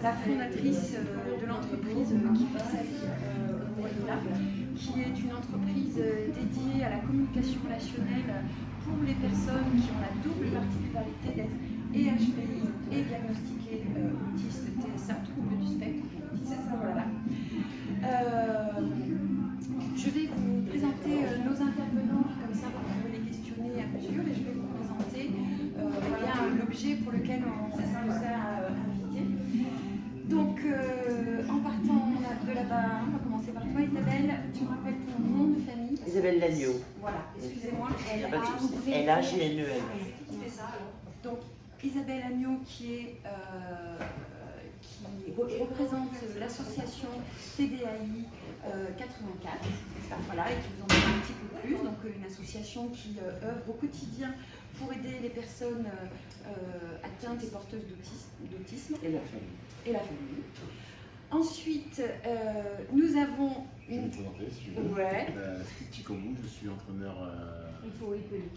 la fondatrice de l'entreprise qui fait sa vie au Moyen, qui est une entreprise dédiée à la communication relationnelle pour les personnes qui ont la double particularité d'être et HPI et diagnostiquées autistes, TSA, troubles du spectre autisme. C'est ça, voilà. Je vais vous présenter nos intervenants, comme ça vous pouvez les questionner à mesure, et je vais vous présenter l'objet pour lequel on vous a invité. Donc, en partant de là-bas, on va commencer par toi, Isabelle. Tu me rappelles ton nom de famille? Isabelle Lagneau. Voilà, excusez-moi. L-A-G-N-E-L. Donc, Isabelle Agneau qui représente l'association TDAI 84, voilà, et qui vous en dit un petit peu plus. Donc, une association qui œuvre au quotidien pour aider les personnes atteintes et porteuses d'autisme. Et la famille. Et la famille. Ensuite, nous avons Je vais me présenter si je veux. Ouais. Steve Chikomou, je suis entraîneur. Il faut épeler.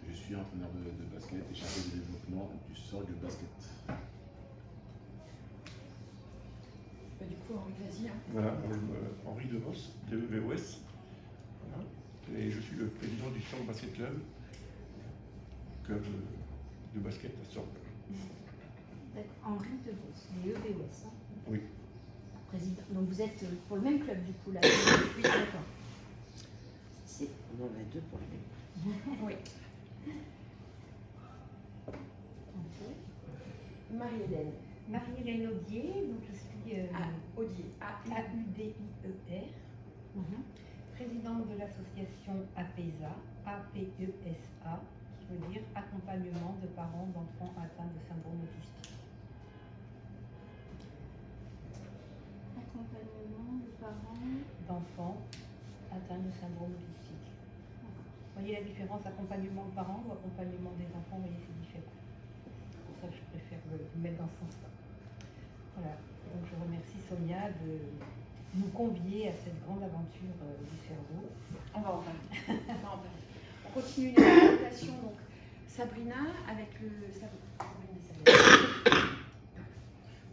Je suis entraîneur de basket et chargé de développement du SORG basket. Du coup, Henri, vas-y. Hein. Voilà, Henri DeVos, DEVOS. Voilà. Et je suis le président du SORG Basket Club, club de basket à Sorgue. Henri DeVos, DEVOS. Hein. Oui. Président. Donc vous êtes pour le même club du coup là. Oui, d'accord. On en a deux pour le même. Oui. Marie-Hélène. Marie-Hélène Audier, donc je suis Audier. AUDIER, présidente de l'association APESA, APESA, qui veut dire accompagnement de parents d'enfants atteints de syndrome autistique. Accompagnement de parents D'enfants atteints de syndrome autistique. Vous voyez la différence, accompagnement de parents ou accompagnement des enfants, vous voyez, c'est différent. Pour ça, je préfère le mettre dans ce sens-là. Voilà, donc je remercie Sonia de nous convier à cette grande aventure du cerveau. On va en parler. On continue les présentations. Donc, Sabrina avec le.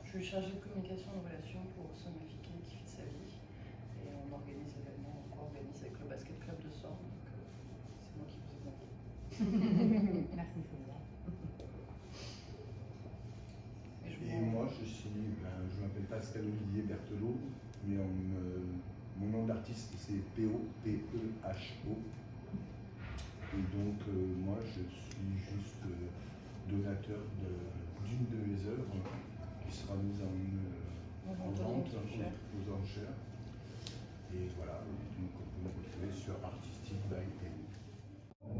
Je suis chargée de communication et de relations pour Sonia Fiquet qui fait sa vie. Et on organise événements, on organise avec le basket club de Sorgue. Donc c'est moi qui vous ai demandé. Merci Sonia. Et moi, je m'appelle Pascal Olivier Berthelot, mais mon nom d'artiste c'est P-O-P-E-H-O. Et donc, moi, je suis juste donateur d'une de mes œuvres qui sera mise en vente aux enchères. Et voilà, donc on peut me retrouver sur Artistic by Théo.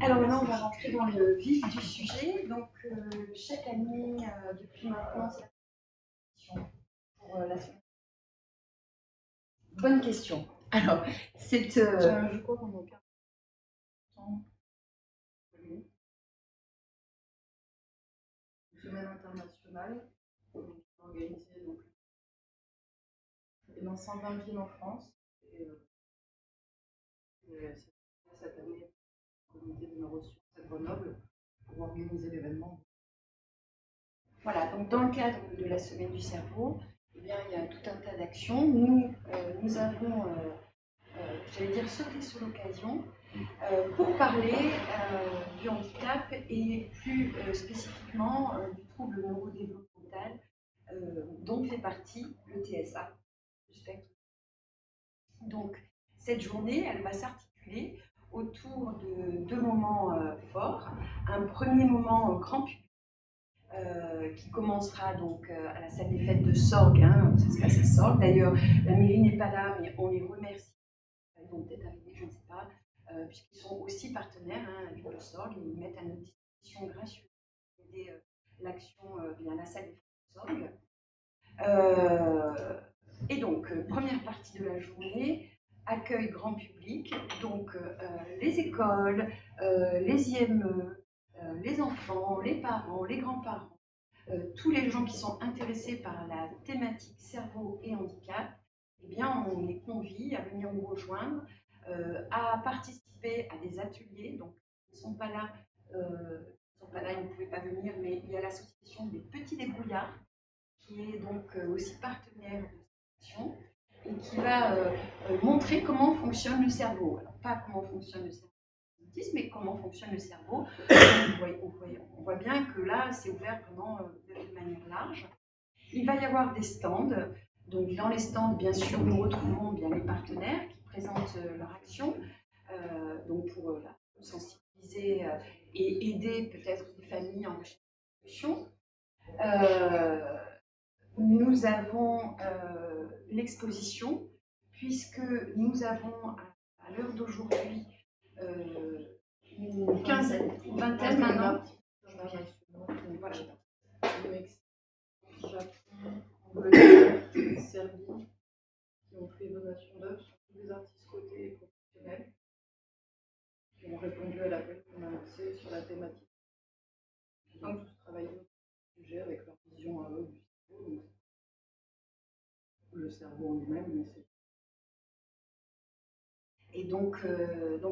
Alors maintenant, on va rentrer dans le vif du sujet. Donc, chaque année, depuis maintenant, c'est pour la semaine. Bonne question. Alors, je crois qu'on a aucun temps. Semaine internationale, organisée donc, dans 120 villes en France. Et cette année, le comité de neurosciences à Grenoble pour organiser l'événement. Voilà, donc dans le cadre de la semaine du cerveau, eh bien, il y a tout un tas d'actions. Nous avons, j'allais dire, sauté sur l'occasion pour parler du handicap et plus spécifiquement du trouble neurodéveloppemental dont fait partie le TSA, le spectre. Donc, cette journée, elle va s'articuler autour de deux moments forts. Un premier moment grand public qui commencera donc à la salle des fêtes de Sorgue, hein, ça se passe à Sorgue. D'ailleurs, la mairie n'est pas là, mais on les remercie. Ils vont peut-être arriver, je ne sais pas, puisqu'ils sont aussi partenaires, hein, la ville de Sorgue, et ils mettent à notre disposition gracieusement aider l'action via la salle des fêtes de Sorgue. Et donc, première partie de la journée, accueil grand public, donc les écoles, les IME, les enfants, les parents, les grands-parents, tous les gens qui sont intéressés par la thématique cerveau et handicap, eh bien, on les convie à venir nous rejoindre, à participer à des ateliers. Donc, ils ne sont pas là, ils ne pouvaient pas venir, mais il y a l'association des petits débrouillards qui est donc aussi partenaire de cette action et qui va montrer comment fonctionne le cerveau. Alors, pas comment fonctionne le cerveau de l'autisme, mais comment fonctionne le cerveau. On voit bien que là, c'est ouvert vraiment de manière large. Il va y avoir des stands. Donc, dans les stands, bien sûr, nous retrouvons bien les partenaires qui présentent leur action, donc pour sensibiliser et aider peut-être les familles en recherche de solutions. Nous avons l'exposition, puisque nous avons à l'heure d'aujourd'hui une vingtaine maintenant. Voilà. Japon, Angleterre, Serbie, qui ont fait donation d'œuvres sur tous les artistes cotés et professionnels, qui ont répondu à l'appel qu'on a lancé sur la thématique. Ils ont tous travaillé sur le sujet avec leur vision à eux du cerveau, donc le cerveau en lui-même, mais c'est. Et donc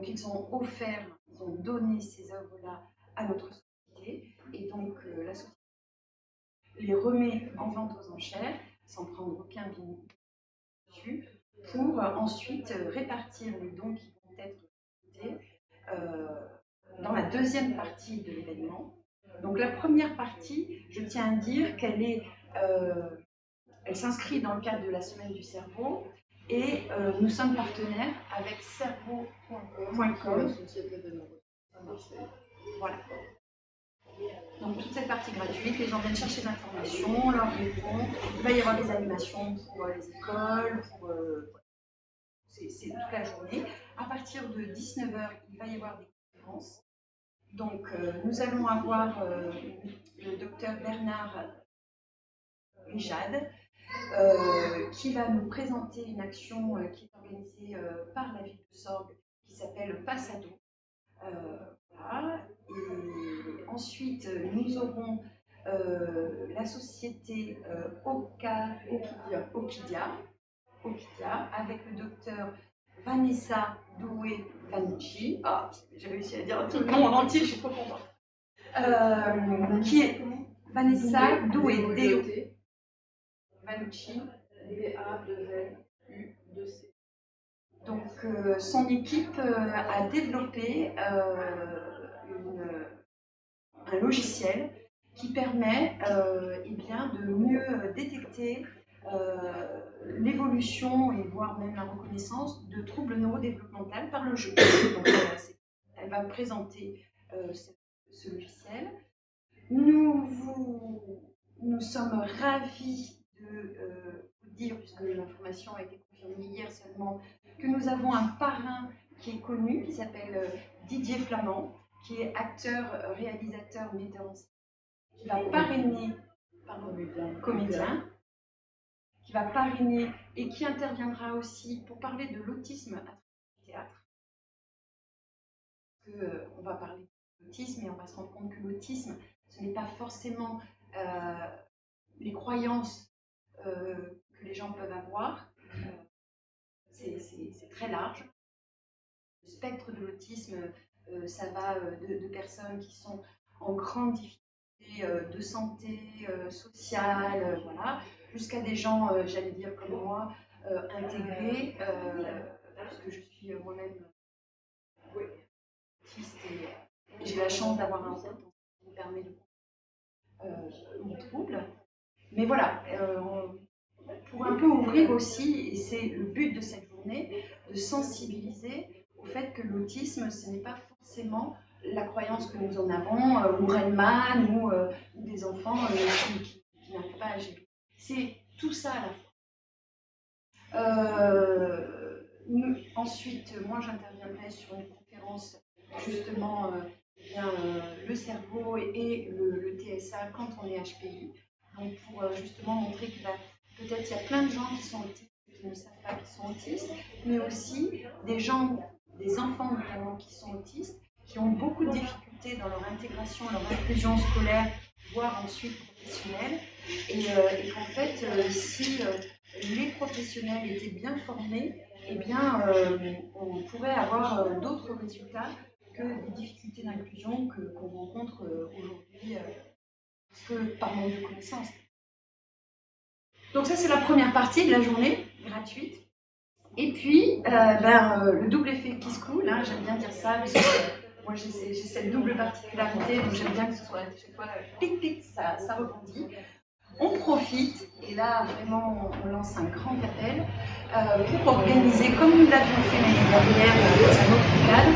ils ont offert, ils ont donné ces œuvres-là à notre société, et donc la société les remet en vente aux enchères, sans prendre aucun billet dessus, pour ensuite répartir les dons qui vont être récoltés dans la deuxième partie de l'événement. Donc la première partie, je tiens à dire qu'elle est, elle s'inscrit dans le cadre de la Semaine du Cerveau, et nous sommes partenaires avec cerveau.com, Société des neurosciences à Marseille. Voilà. Donc toute cette partie gratuite, les gens viennent chercher des informations, leur répond. Il va y avoir des animations pour les écoles, c'est toute la journée. À partir de 19h, il va y avoir des conférences. Donc nous allons avoir le docteur Bernard Rijad qui va nous présenter une action qui est organisée par la ville de Sorgues qui s'appelle Passado. Voilà. Et ensuite, nous aurons la société Okidia, avec le docteur Vanessa Doué-Vanucci. Ah, j'ai réussi à dire tout le nom en entier, je suis trop contente. Qui est Vanessa Doué, Vanucci, B-A-2-L-U-2-C. Donc, son équipe a développé un logiciel qui permet eh bien, de mieux détecter l'évolution et voire même la reconnaissance de troubles neurodéveloppementaux par le jeu. Donc, elle va présenter ce logiciel. Nous sommes ravis de vous dire, puisque l'information a été confirmée hier seulement, que nous avons un parrain qui est connu, qui s'appelle Didier Flamand, qui est acteur, réalisateur, metteur en scène, qui va parrainer, comédien, qui va parrainer et qui interviendra aussi pour parler de l'autisme à travers le théâtre. On va parler de l'autisme et on va se rendre compte que l'autisme, ce n'est pas forcément les croyances que les gens peuvent avoir. C'est très large. Le spectre de l'autisme, ça va de personnes qui sont en grande difficulté de santé sociale, voilà, jusqu'à des gens, j'allais dire comme moi, intégrés, parce que je suis moi-même autiste et j'ai la chance d'avoir un rôle qui me permet de mon trouble. Mais voilà, pour un peu ouvrir aussi, et c'est le but de cette journée, de sensibiliser au fait que l'autisme, ce n'est pas forcément la croyance que nous en avons, ou Rainman, ou des enfants qui n'arrivent pas à gérer. C'est tout ça à la fois. Ensuite, moi j'interviendrai sur une conférence justement le cerveau et le TSA quand on est HPI. Donc pour justement montrer que peut-être il y a plein de gens qui sont autistes et qui ne savent pas qu'ils sont autistes, mais aussi des enfants notamment qui sont autistes, qui ont beaucoup de difficultés dans leur intégration, leur inclusion scolaire, voire ensuite professionnelle, et qu'en fait, si les professionnels étaient bien formés, eh bien, on pourrait avoir d'autres résultats que des difficultés d'inclusion qu'on rencontre aujourd'hui, par manque de connaissances. Donc ça, c'est la première partie de la journée, gratuite. Et puis, le double effet qui se coule, hein, j'aime bien dire ça, parce que moi j'ai cette double particularité, donc j'aime bien que ce soit à chaque fois clic, ça rebondit. On profite, et là vraiment on lance un grand appel, pour organiser, comme nous l'avions fait l'année dernière dans un autre cadre,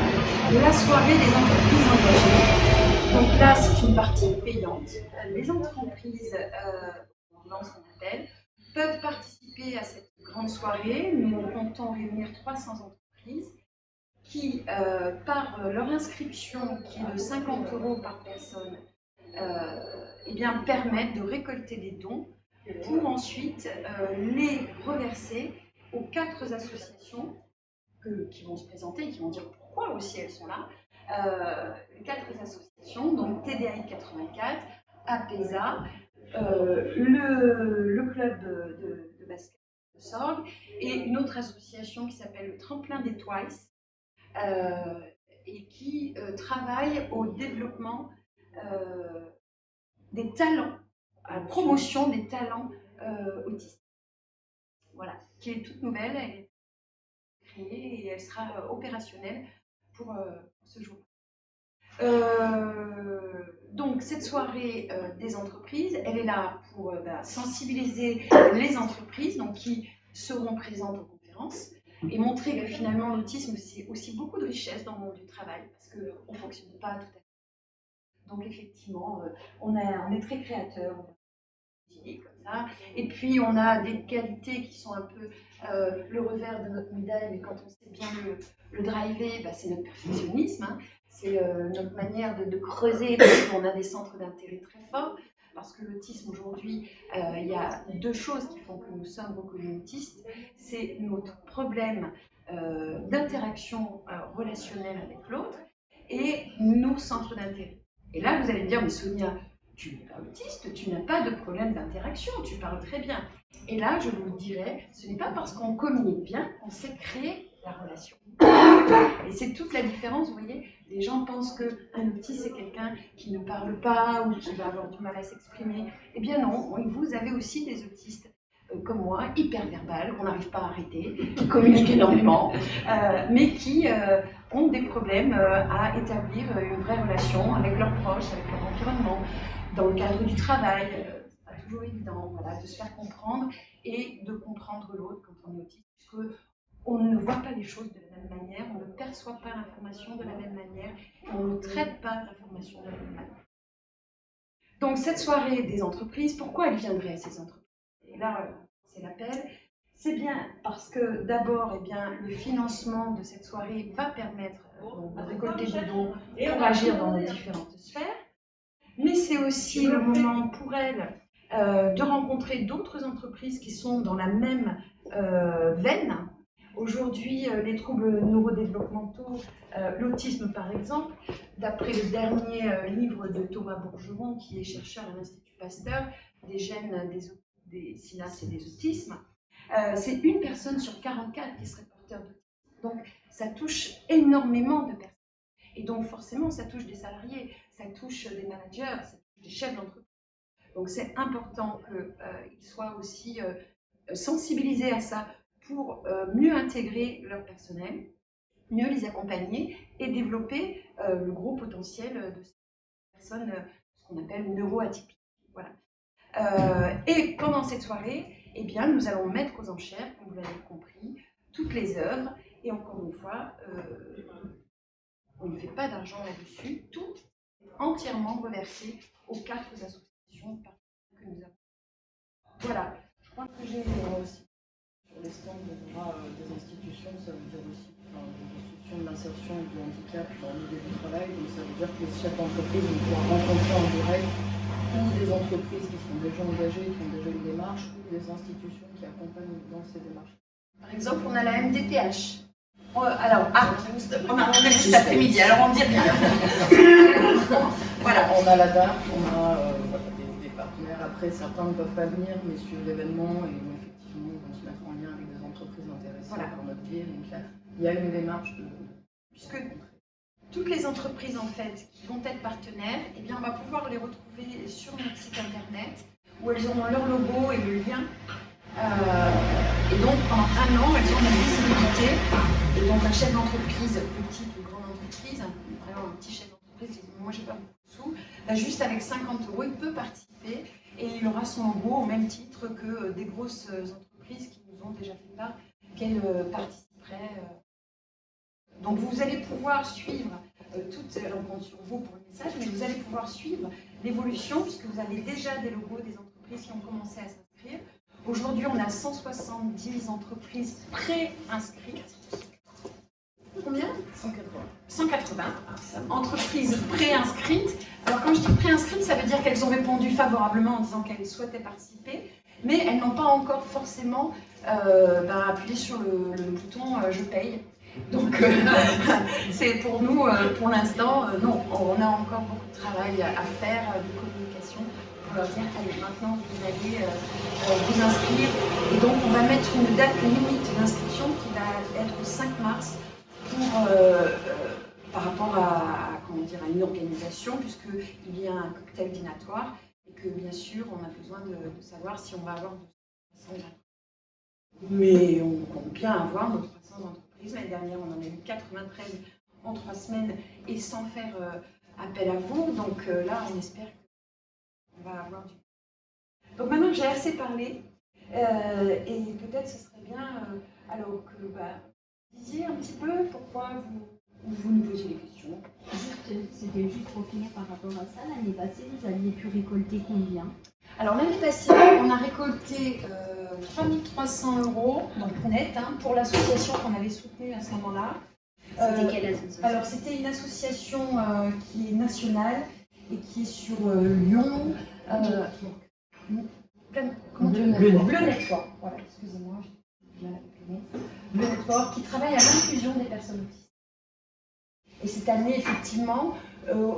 la soirée des entreprises engagées. Donc là, c'est une partie payante. Les entreprises, on lance ce qu'on appelle, peuvent participer à cette grande soirée. Nous comptons réunir 300 entreprises qui, par leur inscription, qui est de 50 € par personne, permettent de récolter des dons pour ensuite les reverser aux 4 associations qui vont se présenter, qui vont dire pourquoi aussi elles sont là. Les 4 associations, donc TDI 84, APESA, le club de basket de Sorgues et une autre association qui s'appelle le Tremplin des Twice et qui travaille au développement des talents, à la promotion des talents autistes. Voilà, qui est toute nouvelle, elle est créée et elle sera opérationnelle pour ce jour. Donc cette soirée des entreprises, elle est là pour sensibiliser les entreprises donc, qui seront présentes aux conférences et montrer que finalement l'autisme c'est aussi beaucoup de richesse dans le monde du travail parce qu'on ne fonctionne pas tout à fait. Donc effectivement, on est très créateur, comme ça. Et puis on a des qualités qui sont un peu le revers de notre médaille, mais quand on sait bien le driver, c'est notre perfectionnisme, hein. C'est notre manière de creuser, parce qu'on a des centres d'intérêt très forts, parce que l'autisme aujourd'hui, il y a 2 choses qui font que nous sommes reconnus autistes, c'est notre problème d'interaction relationnelle avec l'autre et nos centres d'intérêt. Et là, vous allez me dire, mais Sonia, tu n'es pas autiste, tu n'as pas de problème d'interaction, tu parles très bien. Et là, je vous dirais, ce n'est pas parce qu'on communique bien qu'on sait créer la relation. Et c'est toute la différence, vous voyez, les gens pensent qu'un autiste, c'est quelqu'un qui ne parle pas ou qui va avoir du mal à s'exprimer. Eh bien non, vous avez aussi des autistes comme moi, hyper verbales, qu'on n'arrive pas à arrêter, qui communiquent énormément, mais qui ont des problèmes à établir une vraie relation avec leurs proches, avec leur environnement. Dans le cadre du travail, c'est pas toujours évident voilà, de se faire comprendre et de comprendre l'autre quand on est autiste, puisque on ne voit pas les choses de la même manière, on ne perçoit pas l'information de la même manière, et on ne traite pas l'information de la même manière. Donc cette soirée des entreprises, pourquoi elle viendrait ces entreprises? Et là, c'est l'appel. C'est bien parce que d'abord, le financement de cette soirée va permettre de récolter des dons pour agir dans nos différentes sphères. Mais c'est aussi le moment pour elles de rencontrer d'autres entreprises qui sont dans la même veine. Aujourd'hui, les troubles neurodéveloppementaux, l'autisme par exemple, d'après le dernier livre de Thomas Bourgeron, qui est chercheur à l'Institut Pasteur, des gènes des synapses et des autismes, c'est 1 personne sur 44 qui serait porteur d'autisme. Donc ça touche énormément de personnes. Et donc forcément, ça touche des salariés, ça touche des managers, ça touche des chefs d'entreprise. Donc c'est important qu'ils soient aussi sensibilisés à ça pour mieux intégrer leur personnel, mieux les accompagner et développer le gros potentiel de ces personnes, ce qu'on appelle neuroatypiques. Voilà. Et pendant cette soirée, nous allons mettre aux enchères, comme vous l'avez compris, toutes les œuvres. Et encore une fois, on ne fait pas d'argent là-dessus, tout est entièrement reversé aux 4 associations que nous avons. Voilà, je crois que j'ai aussi. Sur les stands, on aura des institutions, ça veut dire aussi des institutions de l'insertion et du handicap dans le milieu du travail, donc ça veut dire que les chefs d'entreprise vont pouvoir rencontrer en direct ou des entreprises qui sont déjà engagées, qui ont déjà une démarche, ou des institutions qui accompagnent dans ces démarches. Par exemple, on a la MDPH. On a rendez-vous cet après-midi, alors on dit rien. Voilà. On a la DARP, on a des partenaires. Après, certains ne peuvent pas venir, mais suivent l'événement et effectivement vont se mettre en lien avec des entreprises intéressées par notre biais. Donc il y a une démarche de... Puisque toutes les entreprises en fait qui vont être partenaires, on va pouvoir les retrouver sur notre site internet où elles auront leur logo et le lien Et donc pendant 1 an, elles ont une visibilité. Et donc un chef d'entreprise, petite ou grande entreprise, vraiment un petit chef d'entreprise qui dit moi j'ai pas beaucoup de sous, bah, juste avec 50 €, il peut participer et il aura son logo au même titre que des grosses entreprises qui nous ont déjà fait part qu'elles participeraient. Donc vous allez pouvoir suivre toutes, on compte sur vous pour le message, mais vous allez pouvoir suivre l'évolution puisque vous avez déjà des logos des entreprises qui ont commencé à s'inscrire. Aujourd'hui, on a 170 entreprises pré-inscrites. Combien 180 entreprises pré-inscrites. Alors quand je dis pré-inscrites, ça veut dire qu'elles ont répondu favorablement en disant qu'elles souhaitaient participer, mais elles n'ont pas encore forcément appuyé sur le bouton « je paye ». Donc c'est pour nous, pour l'instant, non, on a encore beaucoup de travail à faire, de communication, pour leur dire allez, maintenant vous allez vous inscrire. Et donc on va mettre une date limite d'inscription qui va être au 5 mars par rapport à une organisation, puisqu'il y a un cocktail dînatoire et que bien sûr on a besoin de savoir si on va avoir 200 entreprises. Mais on compte bien avoir nos 300 entreprises. L'année dernière, on en a eu 93 en 3 semaines et sans faire appel à vous. Donc là, on espère qu'on va avoir du. Donc maintenant que j'ai assez parlé, et peut-être ce serait bien alors que vous disiez un petit peu pourquoi vous nous posiez des questions. C'était juste pour finir par rapport à ça. L'année passée, vous aviez pu récolter combien? Alors l'année passée, on a récolté 3 300 €, donc net, pour l'association qu'on avait soutenue à ce moment-là. C'était quelle association? Alors c'était une association qui est nationale et qui est sur Lyon. Bleu Network. Voilà, excusez-moi, j'ai mal imprimé. Bleu Network qui travaille à l'inclusion des personnes autistes. Et cette année, effectivement,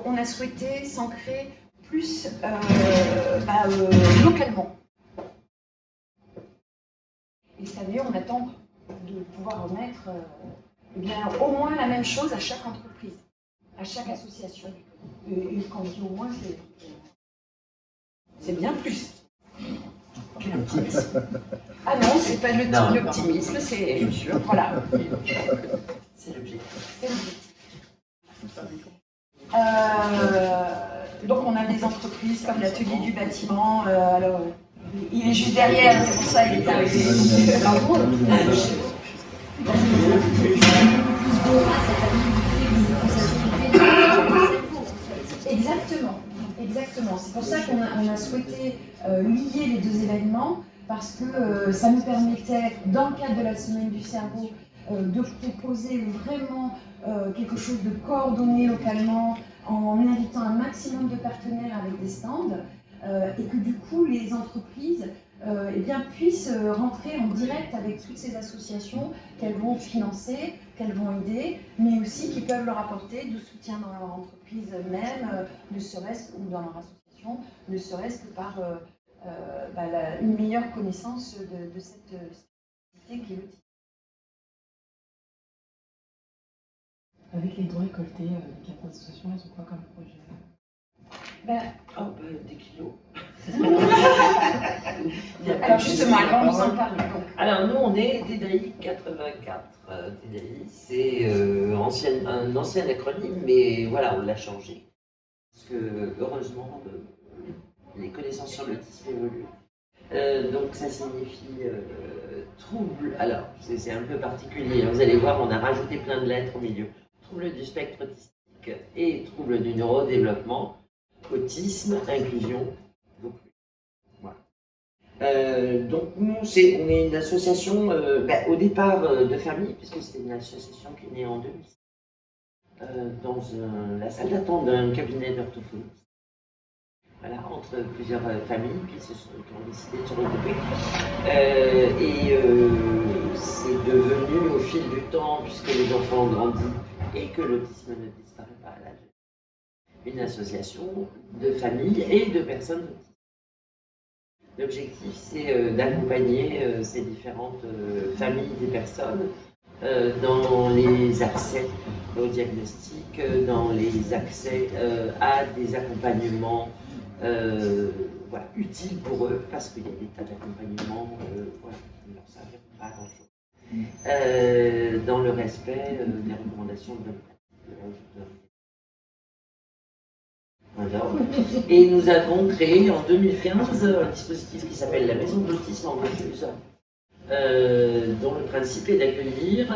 on a souhaité s'ancrer plus localement. Et cette année, on attend de pouvoir remettre au moins la même chose à chaque entreprise, à chaque association. Et quand on dit au moins, c'est bien plus. Quel optimisme. Ah non, c'est pas l'optimisme, c'est. Voilà. C'est l'objectif. C'est l'objectif. Donc on a des entreprises comme l'atelier du bâtiment. Alors, il est juste derrière, c'est pour ça qu'il est arrivé. Exactement. C'est pour ça qu'on a souhaité lier les deux événements parce que ça nous permettait, dans le cadre de la semaine du cerveau, de proposer vraiment quelque chose de coordonné localement en invitant un maximum de partenaires avec des stands et que du coup les entreprises puissent rentrer en direct avec toutes ces associations qu'elles vont financer, qu'elles vont aider, mais aussi qui peuvent leur apporter du soutien dans leur entreprise même, ne serait-ce ou dans leur association, ne serait-ce que par une meilleure connaissance de cette activité qui est l'autisme. Avec les dons récoltés, les 4 associations, elles ont quoi comme projet? Des kilos. Alors justement, elles vont vous en parler. Alors nous, on est TDI 84. TDI, c'est un ancien acronyme, mais voilà, on l'a changé. Parce que heureusement, les connaissances sur l'autisme évoluent. Donc ça signifie trouble. Alors, c'est un peu particulier. Vous allez voir, on a rajouté plein de lettres au milieu. Trouble du spectre autistique et trouble du neurodéveloppement, autisme, inclusion. Donc, voilà. Donc nous, on est une association au départ de famille, puisque c'était une association qui est née en 2000, dans la salle d'attente d'un cabinet d'orthophonie. Voilà, entre plusieurs familles qui ont décidé de se regrouper. C'est devenu au fil du temps, puisque les enfants ont grandi et que l'autisme ne disparaît pas à l'âge, une association de familles et de personnes autistes. L'objectif, c'est d'accompagner ces différentes familles des personnes dans les accès au diagnostic, dans les accès à des accompagnements voilà, utile pour eux parce qu'il y a des tas d'accompagnements voilà, qui ne leur serviront pas à grand-chose. Dans le respect des recommandations de bonne pratique. Voilà. Et nous avons créé en 2015 un dispositif qui s'appelle la Maison de l'Autisme en Vaucluse, dont le principe est d'accueillir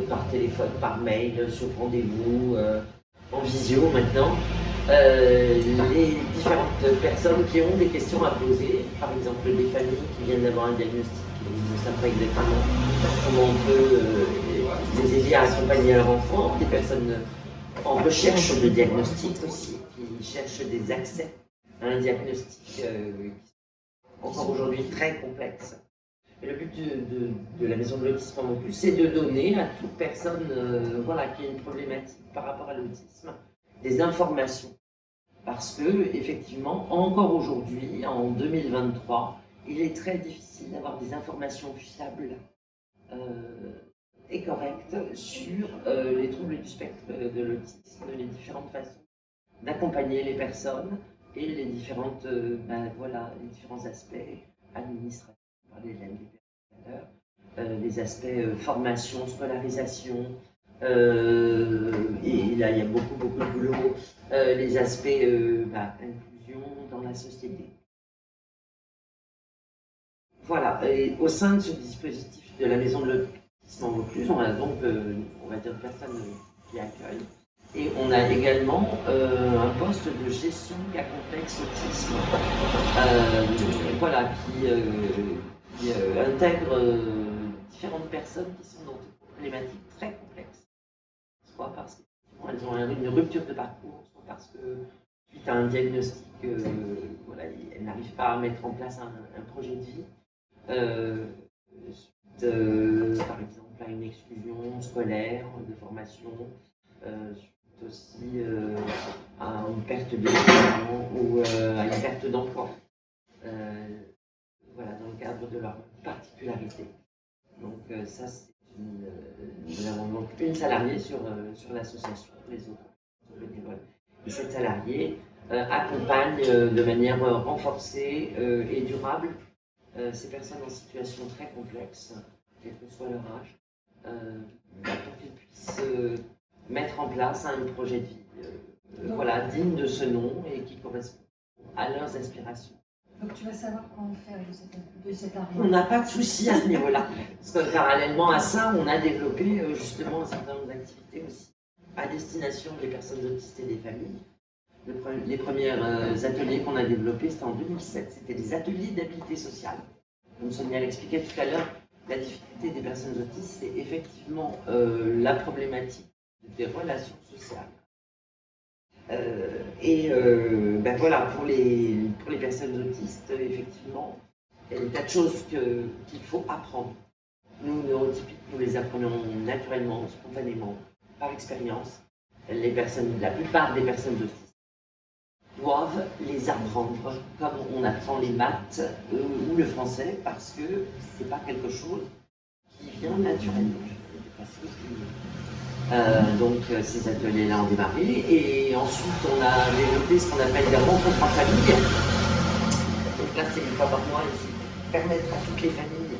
par téléphone, par mail, sur rendez-vous, en visio maintenant, les différentes personnes qui ont des questions à poser, par exemple des familles qui viennent d'avoir un diagnostic et ne savent pas exactement comment on peut les aider à accompagner leur enfant, des personnes en recherche de diagnostic aussi, qui cherchent des accès à un diagnostic encore aujourd'hui très complexe. Et le but de la Maison de l'Autisme en Vaucluse, c'est de donner à toute personne voilà, qui a une problématique par rapport à l'autisme des informations. Parce que, effectivement, encore aujourd'hui, en 2023, il est très difficile d'avoir des informations fiables et correctes sur les troubles du spectre de l'autisme, les différentes façons d'accompagner les personnes et les différentes, voilà, les différents aspects administratifs. On parlait de la liberté tout à l'heure, les aspects formation, scolarisation, et là il y a beaucoup de boulot, les aspects inclusion dans la société. Voilà, et au sein de ce dispositif de la Maison de l'Autisme en Vaucluse, on a donc, on va dire, personnes qui accueillent. Et on a également un poste de gestion cas complexe autisme, voilà, qui intègre différentes personnes qui sont dans des problématiques très complexes, soit parce qu'elles ont une rupture de parcours, soit parce que suite à un diagnostic, voilà, elles n'arrivent pas à mettre en place un projet de vie, suite par exemple à une exclusion scolaire, de formation, aussi à une perte de logement ou à une perte d'emploi, voilà, dans le cadre de leur particularité. Donc ça, c'est nous avons donc une salariée sur l'association, les autres sont bénévoles. Et cette salariée accompagne de manière renforcée et durable ces personnes en situation très complexe, quel que soit leur âge, pour qu'ils puissent mettre en place un projet de vie voilà, digne de ce nom et qui correspond à leurs aspirations. Donc tu vas savoir comment faire de cet argent. On n'a pas de souci à ce niveau-là, parce que parallèlement à ça, on a développé justement un certain nombre d'activités aussi à destination des personnes autistes et des familles. Les premiers ateliers qu'on a développés, c'était en 2007, c'était des ateliers d'habileté sociale. Comme Sonia l'expliquait tout à l'heure, la difficulté des personnes autistes, c'est effectivement la problématique des relations sociales. Voilà, pour les personnes autistes, effectivement, il y a des tas de choses qu'il faut apprendre. Nous, neurotypiques, nous les apprenons naturellement, spontanément, par expérience. La plupart des personnes autistes doivent les apprendre comme on apprend les maths ou le français, parce que c'est pas quelque chose qui vient naturellement. Donc ces ateliers-là ont démarré et ensuite on a développé ce qu'on appelle des rencontres en famille. Donc là c'est une fois par mois et c'est permettre à toutes les familles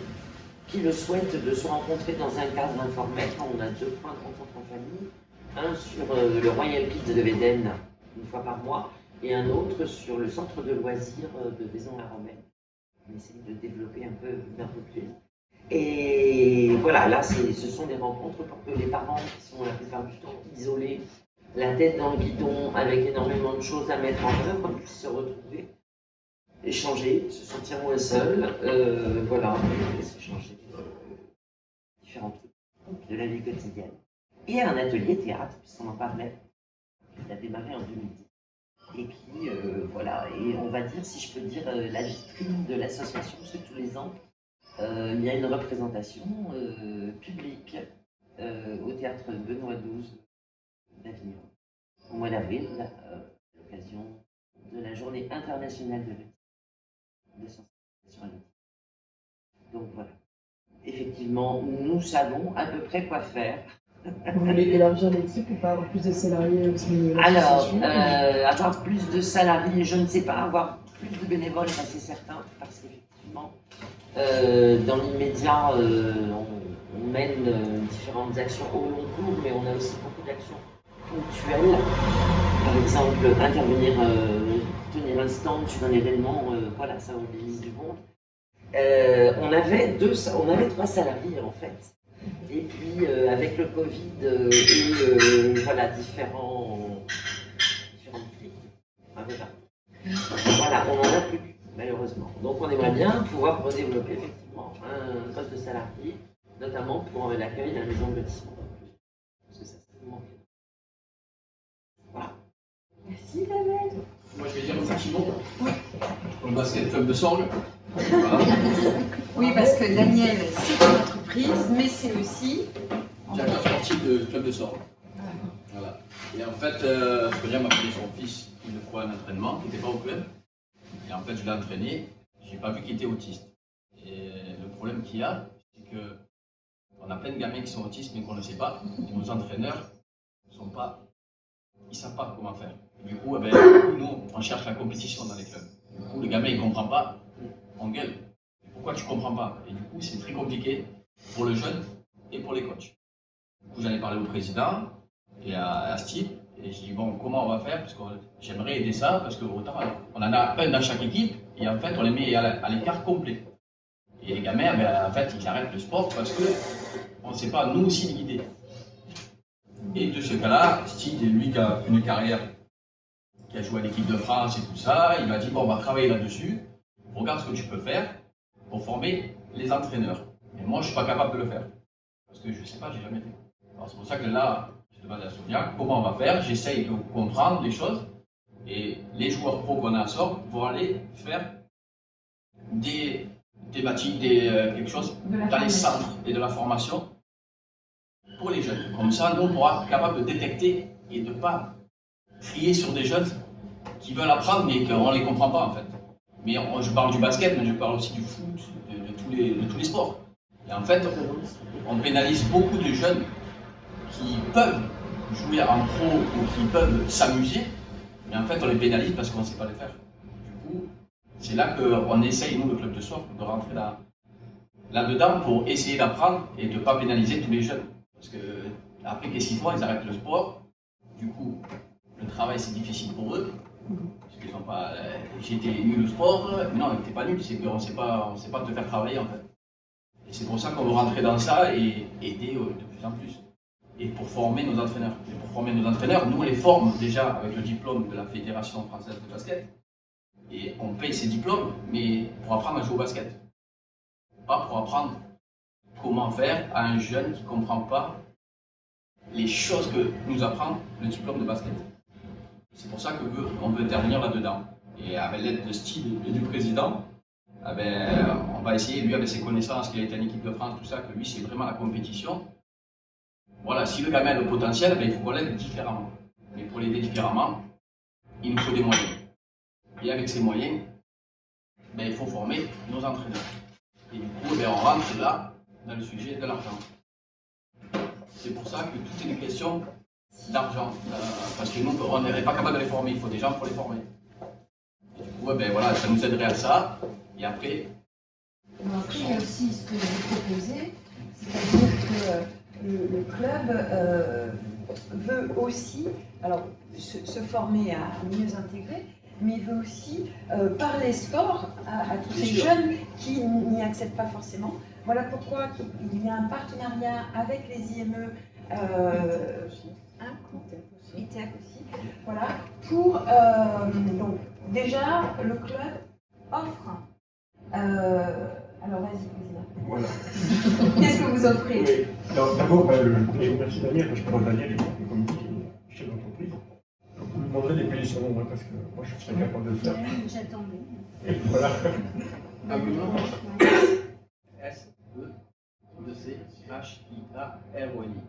qui le souhaitent de se rencontrer dans un cadre informel. On a 2 points de rencontre en famille, un sur le Royal Kids de Védène une fois par mois et un autre sur le centre de loisirs de Vaison-la-Romaine. On essaie de développer un peu vers Vaucluse. Et voilà, là, ce sont des rencontres pour que les parents qui sont la plupart du temps isolés, la tête dans le guidon, avec énormément de choses à mettre en œuvre, puissent se retrouver, échanger, se sentir moins seuls, voilà, et s'échanger différents trucs de la vie quotidienne. Et un atelier théâtre, puisqu'on en parlait, qui a démarré en 2010. Et qui, voilà, et on va dire, si je peux dire, la vitrine de l'association, parce que tous les ans, il y a une représentation publique au théâtre Benoît XII d'Avignon, au mois d'avril, à l'occasion de la journée internationale de l'autisme, de sensibilisation à l'autisme. Donc voilà, effectivement, nous savons à peu près quoi faire Vous voulez élargir l'équipe ou pas, avoir plus de salariés au sein de Alors, l'association avoir plus de salariés, je ne sais pas, avoir plus de bénévoles, ça c'est certain, parce qu'effectivement, dans l'immédiat, on mène différentes actions au long cours, mais on a aussi beaucoup d'actions ponctuelles. Par exemple, intervenir, tenir un stand sur un événement, voilà, ça mobilise du monde. On avait 3 salariés en fait. Et puis avec le Covid et voilà, différentes crises, voilà, on n'en a plus malheureusement. Donc on aimerait bien pouvoir redévelopper effectivement un poste de salarié, notamment pour l'accueil de la maison de lotissement. Parce que ça nous manque. Voilà. Merci Isabelle. Moi je vais dire un petit mot pour le basket club de Sorgues. Voilà. Oui, parce que Daniel, c'est une entreprise, mais c'est aussi... Directeur sportif du club de Sorgues. Voilà. Et en fait, Sonia m'a appelé son fils une fois à un entraînement qui n'était pas au club. Et en fait, je l'ai entraîné, j'ai pas vu qu'il était autiste. Et le problème qu'il y a, c'est que on a plein de gamins qui sont autistes mais qu'on ne sait pas. Et nos entraîneurs sont pas, ils savent pas comment faire. Et du coup, nous, on cherche la compétition dans les clubs. Du coup, le gamin il comprend pas, on gueule. Et pourquoi tu comprends pas? Et du coup, c'est très compliqué pour le jeune et pour les coachs. Du coup, j'en ai parlé au président et à Steve. Et j'ai dit, bon, comment on va faire? Parce que j'aimerais aider ça, parce que autant, on en a un dans chaque équipe, et en fait, on les met à l'écart complet. Et les gamins, en fait, ils arrêtent le sport parce qu'on ne sait pas, nous aussi, les guider. Et de ce cas-là, Steve, lui qui a une carrière, qui a joué à l'équipe de France et tout ça, il m'a dit, bon, on va travailler là-dessus, regarde ce que tu peux faire pour former les entraîneurs. Mais moi, je ne suis pas capable de le faire. Parce que je ne sais pas, je n'ai jamais fait. Alors c'est pour ça que là, je demande à Sonia comment on va faire, j'essaye de comprendre les choses et les joueurs pro qu'on a à Sorgues vont aller faire des thématiques, quelque chose dans les centres et de la formation pour les jeunes. Comme ça, nous, on pourra être capable de détecter et de ne pas crier sur des jeunes qui veulent apprendre mais qu'on ne les comprend pas en fait. Mais je parle du basket, mais je parle aussi du foot, de tous les sports. Et en fait, on pénalise beaucoup de jeunes qui peuvent jouer en pro ou qui peuvent s'amuser, mais en fait on les pénalise parce qu'on ne sait pas les faire. Du coup, c'est là qu'on essaye, nous, le club de Sorgues, de rentrer là-dedans pour essayer d'apprendre et de ne pas pénaliser tous les jeunes. Parce que après, qu'est-ce qu'ils font? Ils arrêtent le sport. Du coup, le travail c'est difficile pour eux. Parce qu'ils sont pas. J'étais nul au sport, mais non, t'es pas nul, c'est qu'on ne sait pas te faire travailler en fait. Et c'est pour ça qu'on veut rentrer dans ça et aider de plus en plus. Et pour former nos entraîneurs. Et pour former nos entraîneurs, nous on les forme déjà avec le diplôme de la Fédération française de basket. Et on paye ces diplômes, mais pour apprendre à jouer au basket. Pas pour apprendre comment faire à un jeune qui ne comprend pas les choses que nous apprend le diplôme de basket. C'est pour ça qu'on veut intervenir là-dedans. Et avec l'aide de Steve et du président, on va essayer, lui avec ses connaissances, qu'il a été en équipe de France, tout ça, que lui c'est vraiment la compétition. Voilà, si le gamin a le potentiel, il faut qu'on l'aide différemment. Mais pour l'aider différemment, il nous faut des moyens. Et avec ces moyens, il faut former nos entraîneurs. Et du coup, on rentre là, dans le sujet de l'argent. C'est pour ça que tout est une question d'argent. Parce que nous, on n'est pas capable de les former, il faut des gens pour les former. Et du coup, voilà, ça nous aiderait à ça. Et après... Bon, après, il y a aussi ce que vous proposez, c'est-à-dire que le club veut aussi se former à mieux intégrer, mais il veut aussi parler sport à tous ces jeunes qui n'y accèdent pas forcément. Voilà pourquoi il y a un partenariat avec les IME, ITEC aussi, voilà, pour, donc déjà, le club offre, alors vas-y, président. Voilà. Qu'est-ce que vous offrez? Oui. D'abord, je remercie Daniel, parce que moi, Daniel est comme chef d'entreprise. Donc, vous me demanderez d'épeler son nom, parce que moi, je serais capable de le faire. J'attendais. Et voilà. S-E-C-H-I-A-R-O-N-I.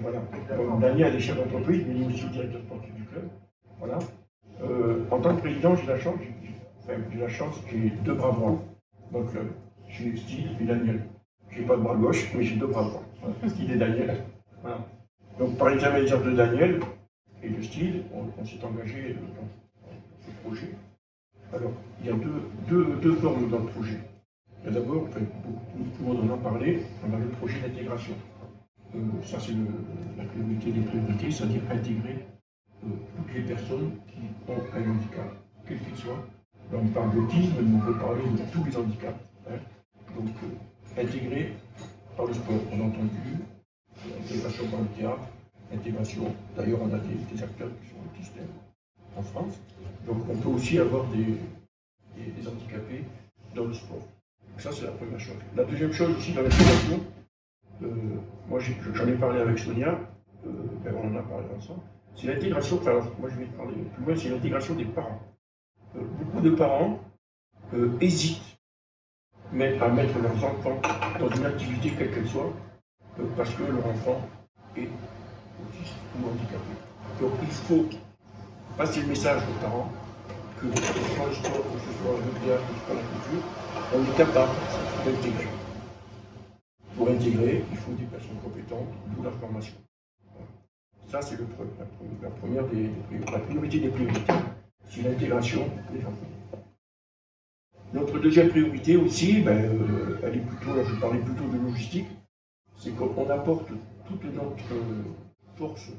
Voilà. Daniel est chef d'entreprise, mais il est aussi directeur sportif du club. Voilà. En tant que président, j'ai la chance, j'ai 2 bras droits dans le club. J'ai Steve et Daniel. j'ai pas de bras gauche, mais j'ai 2 bras droits. Voilà, c'est l'idée Daniel. Voilà. Donc par l'intermédiaire de Daniel et de Steve, on s'est engagé dans ce projet. Alors, il y a deux formes dans le projet. Il y a d'abord, enfin, tout le monde en a parlé, on a le projet d'intégration. Ça, c'est la priorité des priorités, c'est-à-dire intégrer toutes les personnes qui ont un handicap, quel qu'il soit. Là, on parle d'autisme, mais on peut parler de tous les handicaps. Hein. Donc, intégrer par le sport, on a entendu, intégration par le théâtre, intégration, d'ailleurs, on a des acteurs qui sont autistes en France. Donc, on peut aussi avoir des handicapés dans le sport. Ça, c'est la première chose. La deuxième chose aussi dans l'intégration, moi j'en ai parlé avec Sonia, on en a parlé ensemble, c'est l'intégration, enfin moi je vais parler plus loin, c'est l'intégration des parents. Beaucoup de parents hésitent à mettre leurs enfants dans une activité quelle qu'elle soit, parce que leur enfant est autiste ou handicapé. Donc il faut passer le message aux parents que ce soit le sport, que ce soit le théâtre, que ce soit la culture, on est capable d'intégrer. Pour intégrer, il faut des personnes compétentes, d'où la formation. Ça, c'est la première la priorité des priorités, c'est l'intégration des enfants. Notre deuxième priorité aussi, elle est plutôt, là je parlais plutôt de logistique, c'est qu'on apporte toute notre force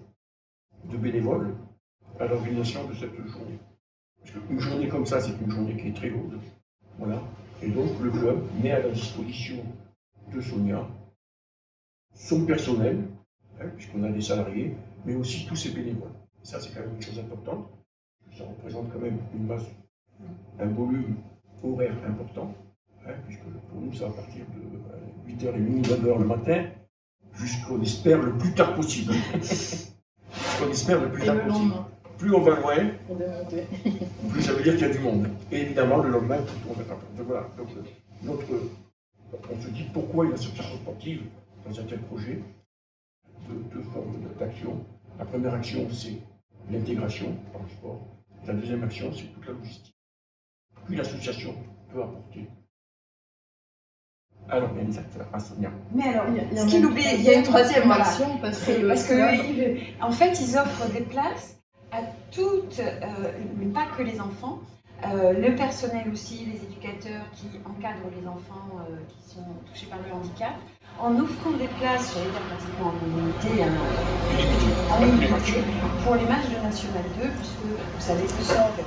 de bénévoles à l'organisation de cette journée. Parce qu'une journée comme ça, c'est une journée qui est très lourde. Voilà. Et donc, le club met à la disposition de Sonia son personnel, hein, puisqu'on a des salariés, mais aussi tous ses bénévoles. Et ça, c'est quand même une chose importante. Ça représente quand même une masse, un volume horaire important, hein, puisque pour nous, ça va partir de 8h30, 9h le matin, jusqu'on espère le plus tard possible. Jusqu'on espère le plus tard possible. Plus on va loin, plus ça veut dire qu'il y a du monde. Et évidemment, le lendemain, tout tourne à temps. Donc voilà. Donc, on se dit pourquoi une association sportive dans un tel projet, deux formes d'action. La première action, c'est l'intégration par le sport. La deuxième action, c'est toute la logistique. Puis l'association peut apporter à l'organisateur, à Sonia. Mais alors, ce qu'il oublie, il y a une troisième action, parce que en fait, ils offrent des places à toutes, mais pas que les enfants, le personnel aussi, les éducateurs qui encadrent les enfants qui sont touchés par le handicap, en offrant des places, j'allais dire pratiquement en illimité, pour les matchs de National 2, puisque vous savez que ça, c'est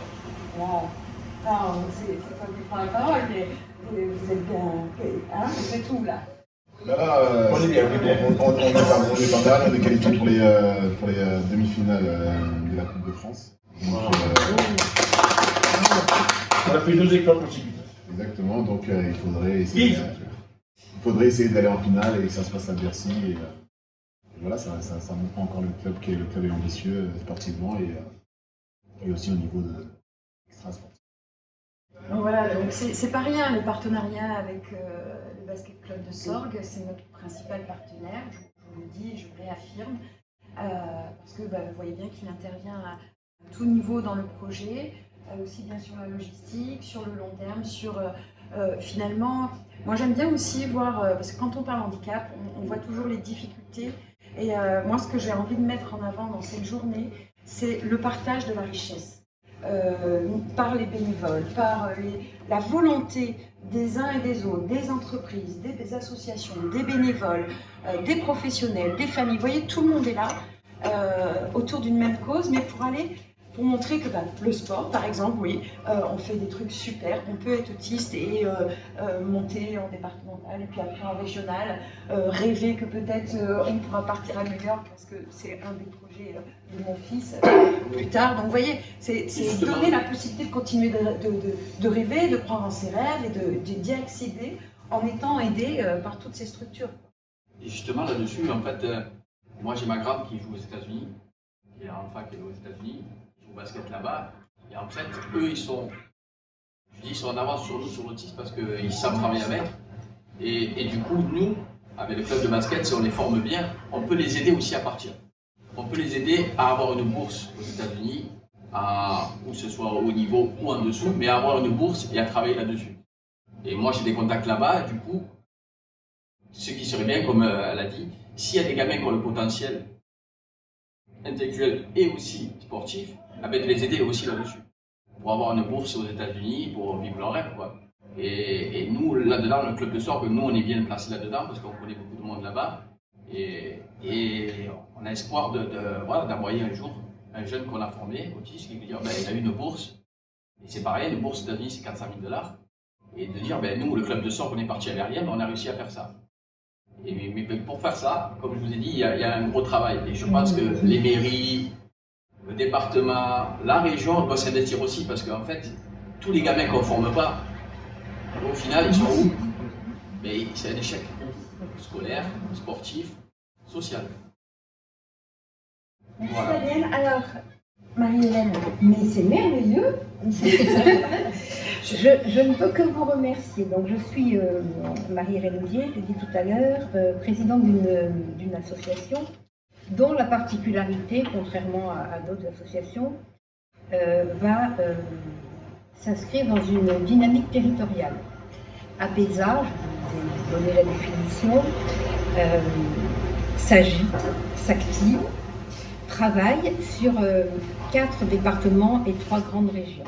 pas qui prend la parole, mais vous êtes bien, hein, vous êtes où là? Là, on est pas mal, on est qualifié pour les demi-finales de la Coupe de France. Donc, on a fait 2 éclats consécutifs. Exactement, donc il faudrait essayer d'aller en finale et que ça se passe à Bercy. Et voilà, ça montre encore le club qui est le club est ambitieux sportivement et aussi au niveau de extra-sportif. Donc voilà, donc c'est pas rien le partenariat avec le Basket Club de Sorgues, c'est notre principal partenaire, je vous le dis, je le réaffirme, parce que vous voyez bien qu'il intervient à tout niveau dans le projet, aussi bien sur la logistique, sur le long terme, sur finalement, moi j'aime bien aussi voir, parce que quand on parle handicap, on voit toujours les difficultés, et moi ce que j'ai envie de mettre en avant dans cette journée, c'est le partage de la richesse. Par les bénévoles, par la volonté des uns et des autres, des entreprises, des associations, des bénévoles, des professionnels, des familles. Vous voyez, tout le monde est là autour d'une même cause, mais pour montrer que le sport, par exemple, oui, on fait des trucs super, on peut être autiste et monter en départemental et puis après en régional, rêver que peut-être on pourra partir à New York parce que c'est un des projets de mon fils plus tard. Donc vous voyez, c'est donner la possibilité de continuer de rêver, de croire en ses rêves et d'y accéder en étant aidé par toutes ces structures. Et justement là-dessus, en fait, moi j'ai ma grande qui joue aux États-Unis, qui est en fac aux États-Unis. Au basket là-bas, et en fait, eux, ils sont en avance sur nous, sur l'autisme, parce qu'ils savent travailler avec. Et du coup, nous, avec le club de basket, si on les forme bien, on peut les aider aussi à partir. On peut les aider à avoir une bourse aux États-Unis, où ce soit au niveau ou en dessous, mais à avoir une bourse et à travailler là-dessus. Et moi, j'ai des contacts là-bas, et du coup, ce qui serait bien, comme elle a dit, s'il y a des gamins qui ont le potentiel intellectuel et aussi sportif, de les aider aussi là-dessus. Pour avoir une bourse aux États-Unis, pour vivre leur rêve, quoi. Et nous, là-dedans, le club de sport, nous, on est bien placé là-dedans parce qu'on connaît beaucoup de monde là-bas. Et on a espoir d'envoyer un jour un jeune qu'on a formé, autiste, qui veut dire il a eu une bourse. Et c'est pareil, une bourse aux États-Unis, c'est 400 000 $. Et de dire, nous, le club de sport, on est parti à Verrières, on a réussi à faire ça. Mais pour faire ça, comme je vous ai dit, il y a un gros travail. Et je pense que les mairies, le département, la région doivent s'investir aussi parce qu'en fait, tous les gamins qu'on ne forme pas, au final, ils sont où? Mais c'est un échec scolaire, sportif, social. Merci Voilà. Daniel. Alors, Marie-Hélène, mais c'est merveilleux. Je ne peux que vous remercier. Donc, je suis Marie-Hélène Audier, je l'ai dit tout à l'heure, présidente d'une association dont la particularité, contrairement à d'autres associations, va s'inscrire dans une dynamique territoriale. APESA, je vous ai donné la définition, s'agite, s'active, travaille sur 4 départements et 3 grandes régions.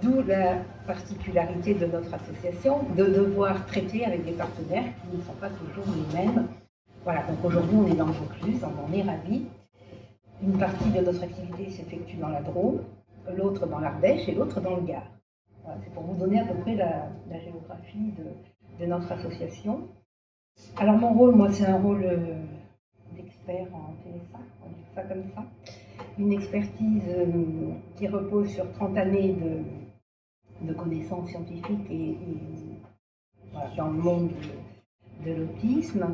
D'où la particularité de notre association de devoir traiter avec des partenaires qui ne sont pas toujours les mêmes. Voilà, donc aujourd'hui on est dans le Vaucluse, on en est ravis. Une partie de notre activité s'effectue dans la Drôme, l'autre dans l'Ardèche et l'autre dans le Gard. Voilà, c'est pour vous donner à peu près la géographie de notre association. Alors mon rôle, moi, c'est un rôle d'expert en TSA, on dit ça comme ça. Une expertise qui repose sur 30 années de connaissances scientifiques et voilà, dans le monde de l'autisme.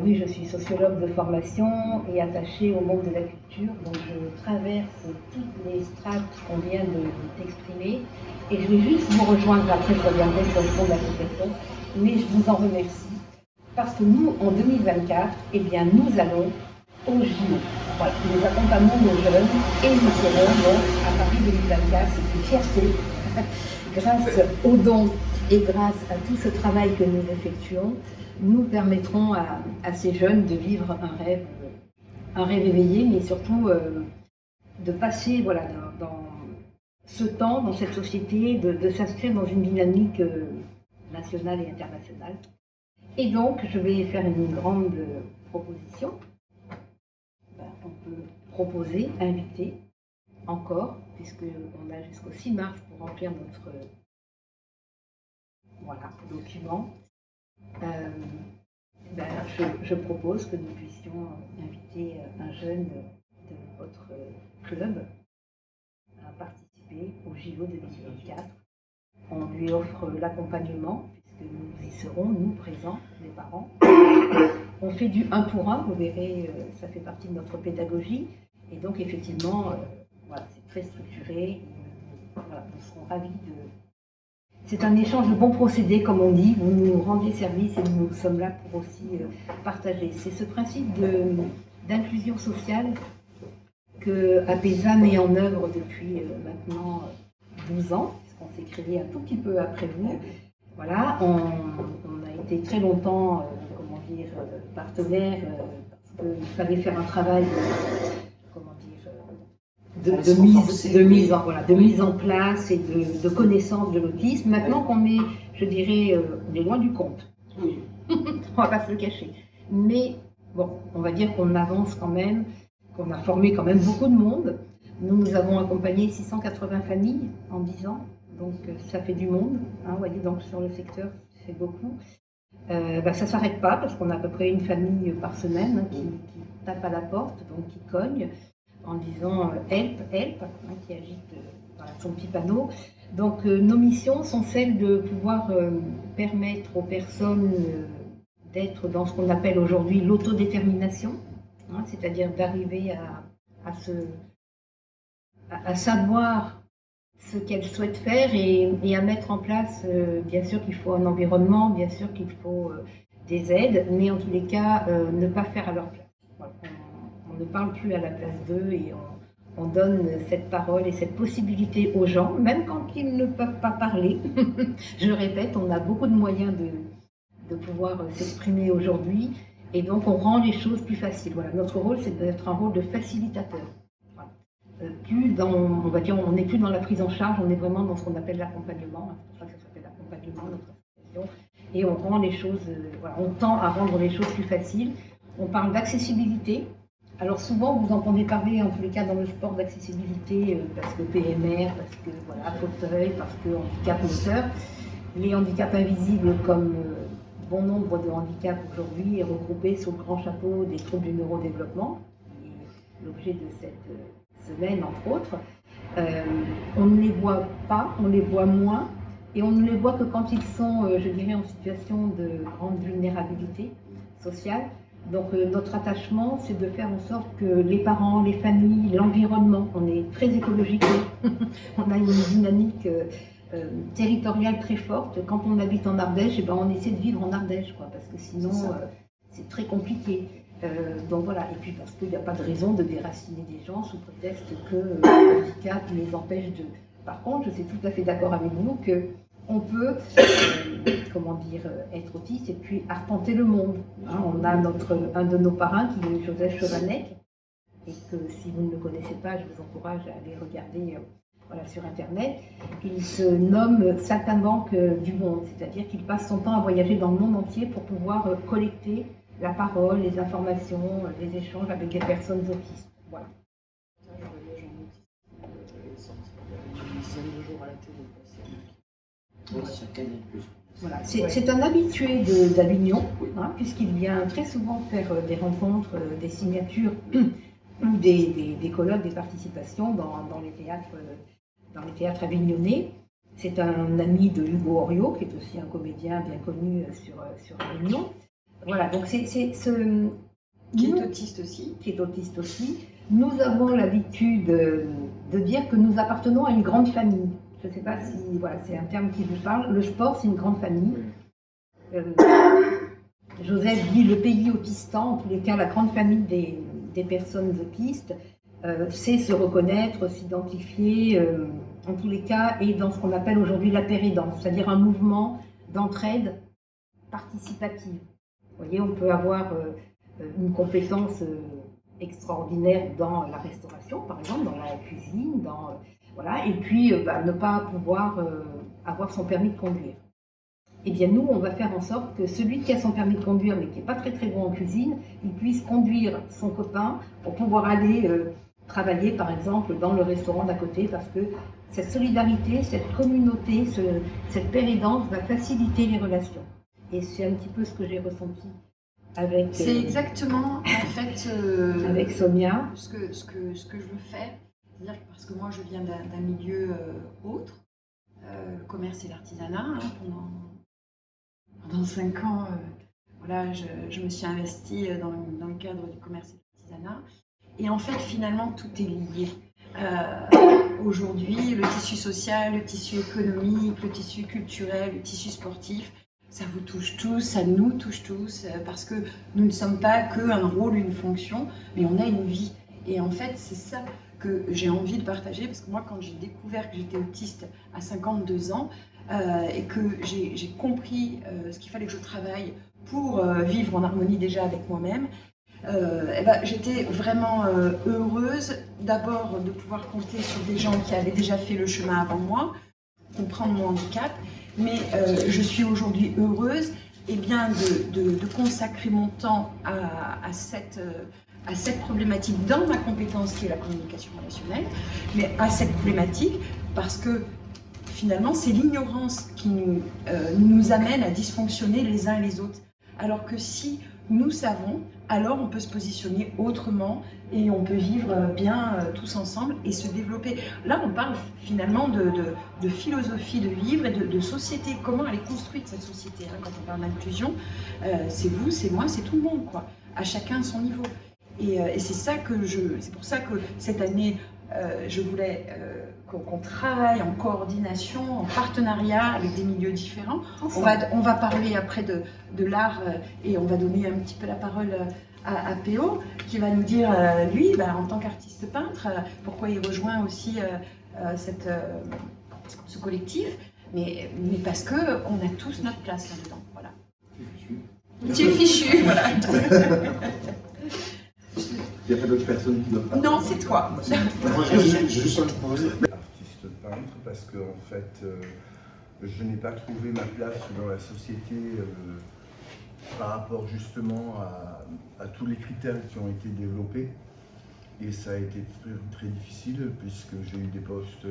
Oui, je suis sociologue de formation et attachée au monde de la culture, donc je traverse toutes les strates qu'on vient de t'exprimer et je vais juste vous rejoindre, après je reviendrai sur le fond de l'association, mais je vous en remercie parce que nous, en 2024, eh bien, nous allons au JO. Voilà, nous accompagnons nos jeunes et nous serons donc à Paris 2024, c'est une fierté, grâce aux dons et grâce à tout ce travail que nous effectuons, nous permettrons à ces jeunes de vivre un rêve éveillé, mais surtout de passer voilà, dans ce temps, dans cette société, de s'inscrire dans une dynamique nationale et internationale. Et donc, je vais faire une grande proposition. On peut proposer, inviter, encore, puisqu'on a jusqu'au 6 mars pour remplir notre document. Je propose que nous puissions inviter un jeune de votre club à participer au JO 2024. On lui offre l'accompagnement, puisque nous y serons, nous présents, les parents. On fait du 1 pour 1, vous verrez, ça fait partie de notre pédagogie. Et donc, effectivement, voilà, c'est très structuré. Voilà, nous serons ravis de... C'est un échange de bons procédés, comme on dit. Vous nous rendez service et nous sommes là pour aussi partager. C'est ce principe d'inclusion sociale que APESA met en œuvre depuis maintenant 12 ans, puisqu'on s'est créé un tout petit peu après vous. Voilà, on a été très longtemps, partenaire, parce qu'il fallait faire un travail de mise en place et de connaissance de l'autisme. Maintenant qu'on est, je dirais, on est loin du compte. Oui. On va pas se le cacher. Mais bon, on va dire qu'on avance quand même, qu'on a formé quand même beaucoup de monde. Nous avons accompagné 680 familles en 10 ans, donc ça fait du monde. Hein, vous voyez, donc sur le secteur, c'est beaucoup. Ça ne s'arrête pas parce qu'on a à peu près une famille par semaine qui tape à la porte, donc qui cogne en disant help, help, qui agite son petit panneau. Donc nos missions sont celles de pouvoir permettre aux personnes d'être dans ce qu'on appelle aujourd'hui l'autodétermination, c'est-à-dire d'arriver à savoir ce qu'elles souhaitent faire et à mettre en place, bien sûr qu'il faut un environnement, bien sûr qu'il faut des aides, mais en tous les cas, ne pas faire à leur place. Voilà. On ne parle plus à la place d'eux et on donne cette parole et cette possibilité aux gens, même quand ils ne peuvent pas parler. Je le répète, on a beaucoup de moyens de pouvoir s'exprimer aujourd'hui. Et donc, on rend les choses plus faciles. Voilà, notre rôle, c'est d'être un rôle de facilitateur. Voilà. On va dire, on n'est plus dans la prise en charge, on est vraiment dans ce qu'on appelle l'accompagnement. C'est pour ça que ça s'appelle l'accompagnement, notre association. Et on rend les choses, voilà, on tend à rendre les choses plus faciles. On parle d'accessibilité. Alors souvent, vous entendez parler, en tous les cas dans le sport, d'accessibilité parce que PMR, parce que voilà, fauteuil, parce que handicap moteur. Les handicaps invisibles, comme bon nombre de handicaps aujourd'hui, est regroupé sous le grand chapeau des troubles du neurodéveloppement, qui est l'objet de cette semaine, entre autres. On ne les voit pas, on les voit moins, et on ne les voit que quand ils sont, je dirais, en situation de grande vulnérabilité sociale. Donc notre attachement, c'est de faire en sorte que les parents, les familles, l'environnement, on est très écologique, on a une dynamique territoriale très forte. Quand on habite en Ardèche, on essaie de vivre en Ardèche, quoi, parce que sinon c'est très compliqué. Donc voilà, et puis parce qu'il n'y a pas de raison de déraciner des gens sous prétexte que le handicap les empêche de... Par contre, je suis tout à fait d'accord avec vous qu'on peut, être autiste et puis arpenter le monde. Hein, on a un de nos parrains qui est Joseph Chovanec, et que si vous ne le connaissez pas, je vous encourage à aller regarder sur Internet. Il se nomme saltimbanque du monde, c'est-à-dire qu'il passe son temps à voyager dans le monde entier pour pouvoir collecter la parole, les informations, les échanges avec des personnes autistes. Voilà. Je voyage en autisme, une dizaine de jours à la télé. Voilà. C'est un habitué d'Avignon, hein, puisqu'il vient très souvent faire des rencontres, des signatures ou des colloques, des participations dans les théâtres avignonnais. C'est un ami de Hugo Oriot, qui est aussi un comédien bien connu sur Avignon. Voilà, donc qui est autiste aussi. Nous avons l'habitude de dire que nous appartenons à une grande famille. Je ne sais pas si c'est un terme qui vous parle. Le sport, c'est une grande famille. Joseph dit le pays autistant, en tous les cas la grande famille des personnes autistes, sait se reconnaître, s'identifier, en tous les cas, et dans ce qu'on appelle aujourd'hui la pérédance, c'est-à-dire un mouvement d'entraide participative. Vous voyez, on peut avoir une compétence extraordinaire dans la restauration, par exemple, dans la cuisine, et puis ne pas pouvoir avoir son permis de conduire. Eh bien, nous, on va faire en sorte que celui qui a son permis de conduire, mais qui n'est pas très très bon en cuisine, il puisse conduire son copain pour pouvoir aller travailler, par exemple, dans le restaurant d'à côté, parce que cette solidarité, cette communauté, cette pérédance va faciliter les relations. Et c'est un petit peu ce que j'ai ressenti avec... C'est exactement, en fait, avec Sonia. Ce que je veux faire. C'est-à-dire que parce que moi, je viens d'un milieu autre, le commerce et l'artisanat. Hein, pendant 5 ans, je me suis investie dans le cadre du commerce et de l'artisanat. Et en fait, finalement, tout est lié. Aujourd'hui, le tissu social, le tissu économique, le tissu culturel, le tissu sportif, ça vous touche tous, ça nous touche tous, parce que nous ne sommes pas qu'un rôle, une fonction, mais on a une vie. Et en fait, c'est ça que j'ai envie de partager, parce que moi, quand j'ai découvert que j'étais autiste à 52 ans, et que j'ai compris ce qu'il fallait que je travaille pour vivre en harmonie déjà avec moi-même, j'étais vraiment heureuse d'abord de pouvoir compter sur des gens qui avaient déjà fait le chemin avant moi, comprendre mon handicap, mais je suis aujourd'hui heureuse de consacrer mon temps à cette problématique dans ma compétence qui est la communication relationnelle, mais à cette problématique parce que finalement c'est l'ignorance qui nous amène à dysfonctionner les uns et les autres. Alors que si nous savons, alors on peut se positionner autrement et on peut vivre bien tous ensemble et se développer. Là, on parle finalement de philosophie de vivre et de société. Comment elle est construite, cette société, hein, quand on parle d'inclusion, c'est vous, c'est moi, c'est tout le monde, quoi. À chacun son niveau. Et c'est ça que c'est pour ça que cette année, je voulais qu'on travaille en coordination, en partenariat avec des milieux différents. On va parler après de l'art et on va donner un petit peu la parole à Péo qui va nous dire, lui, en tant qu'artiste peintre, pourquoi il rejoint aussi ce collectif, mais parce qu'on a tous notre place là-dedans. Voilà. Tu es fichu, voilà. Il n'y a pas d'autres personnes qui doivent parler. Non, c'est toi. Moi, j'ai juste envie de proposer. Artiste peintre, parce que en fait, je n'ai pas trouvé ma place dans la société par rapport justement à tous les critères qui ont été développés. Et ça a été très difficile puisque j'ai eu des postes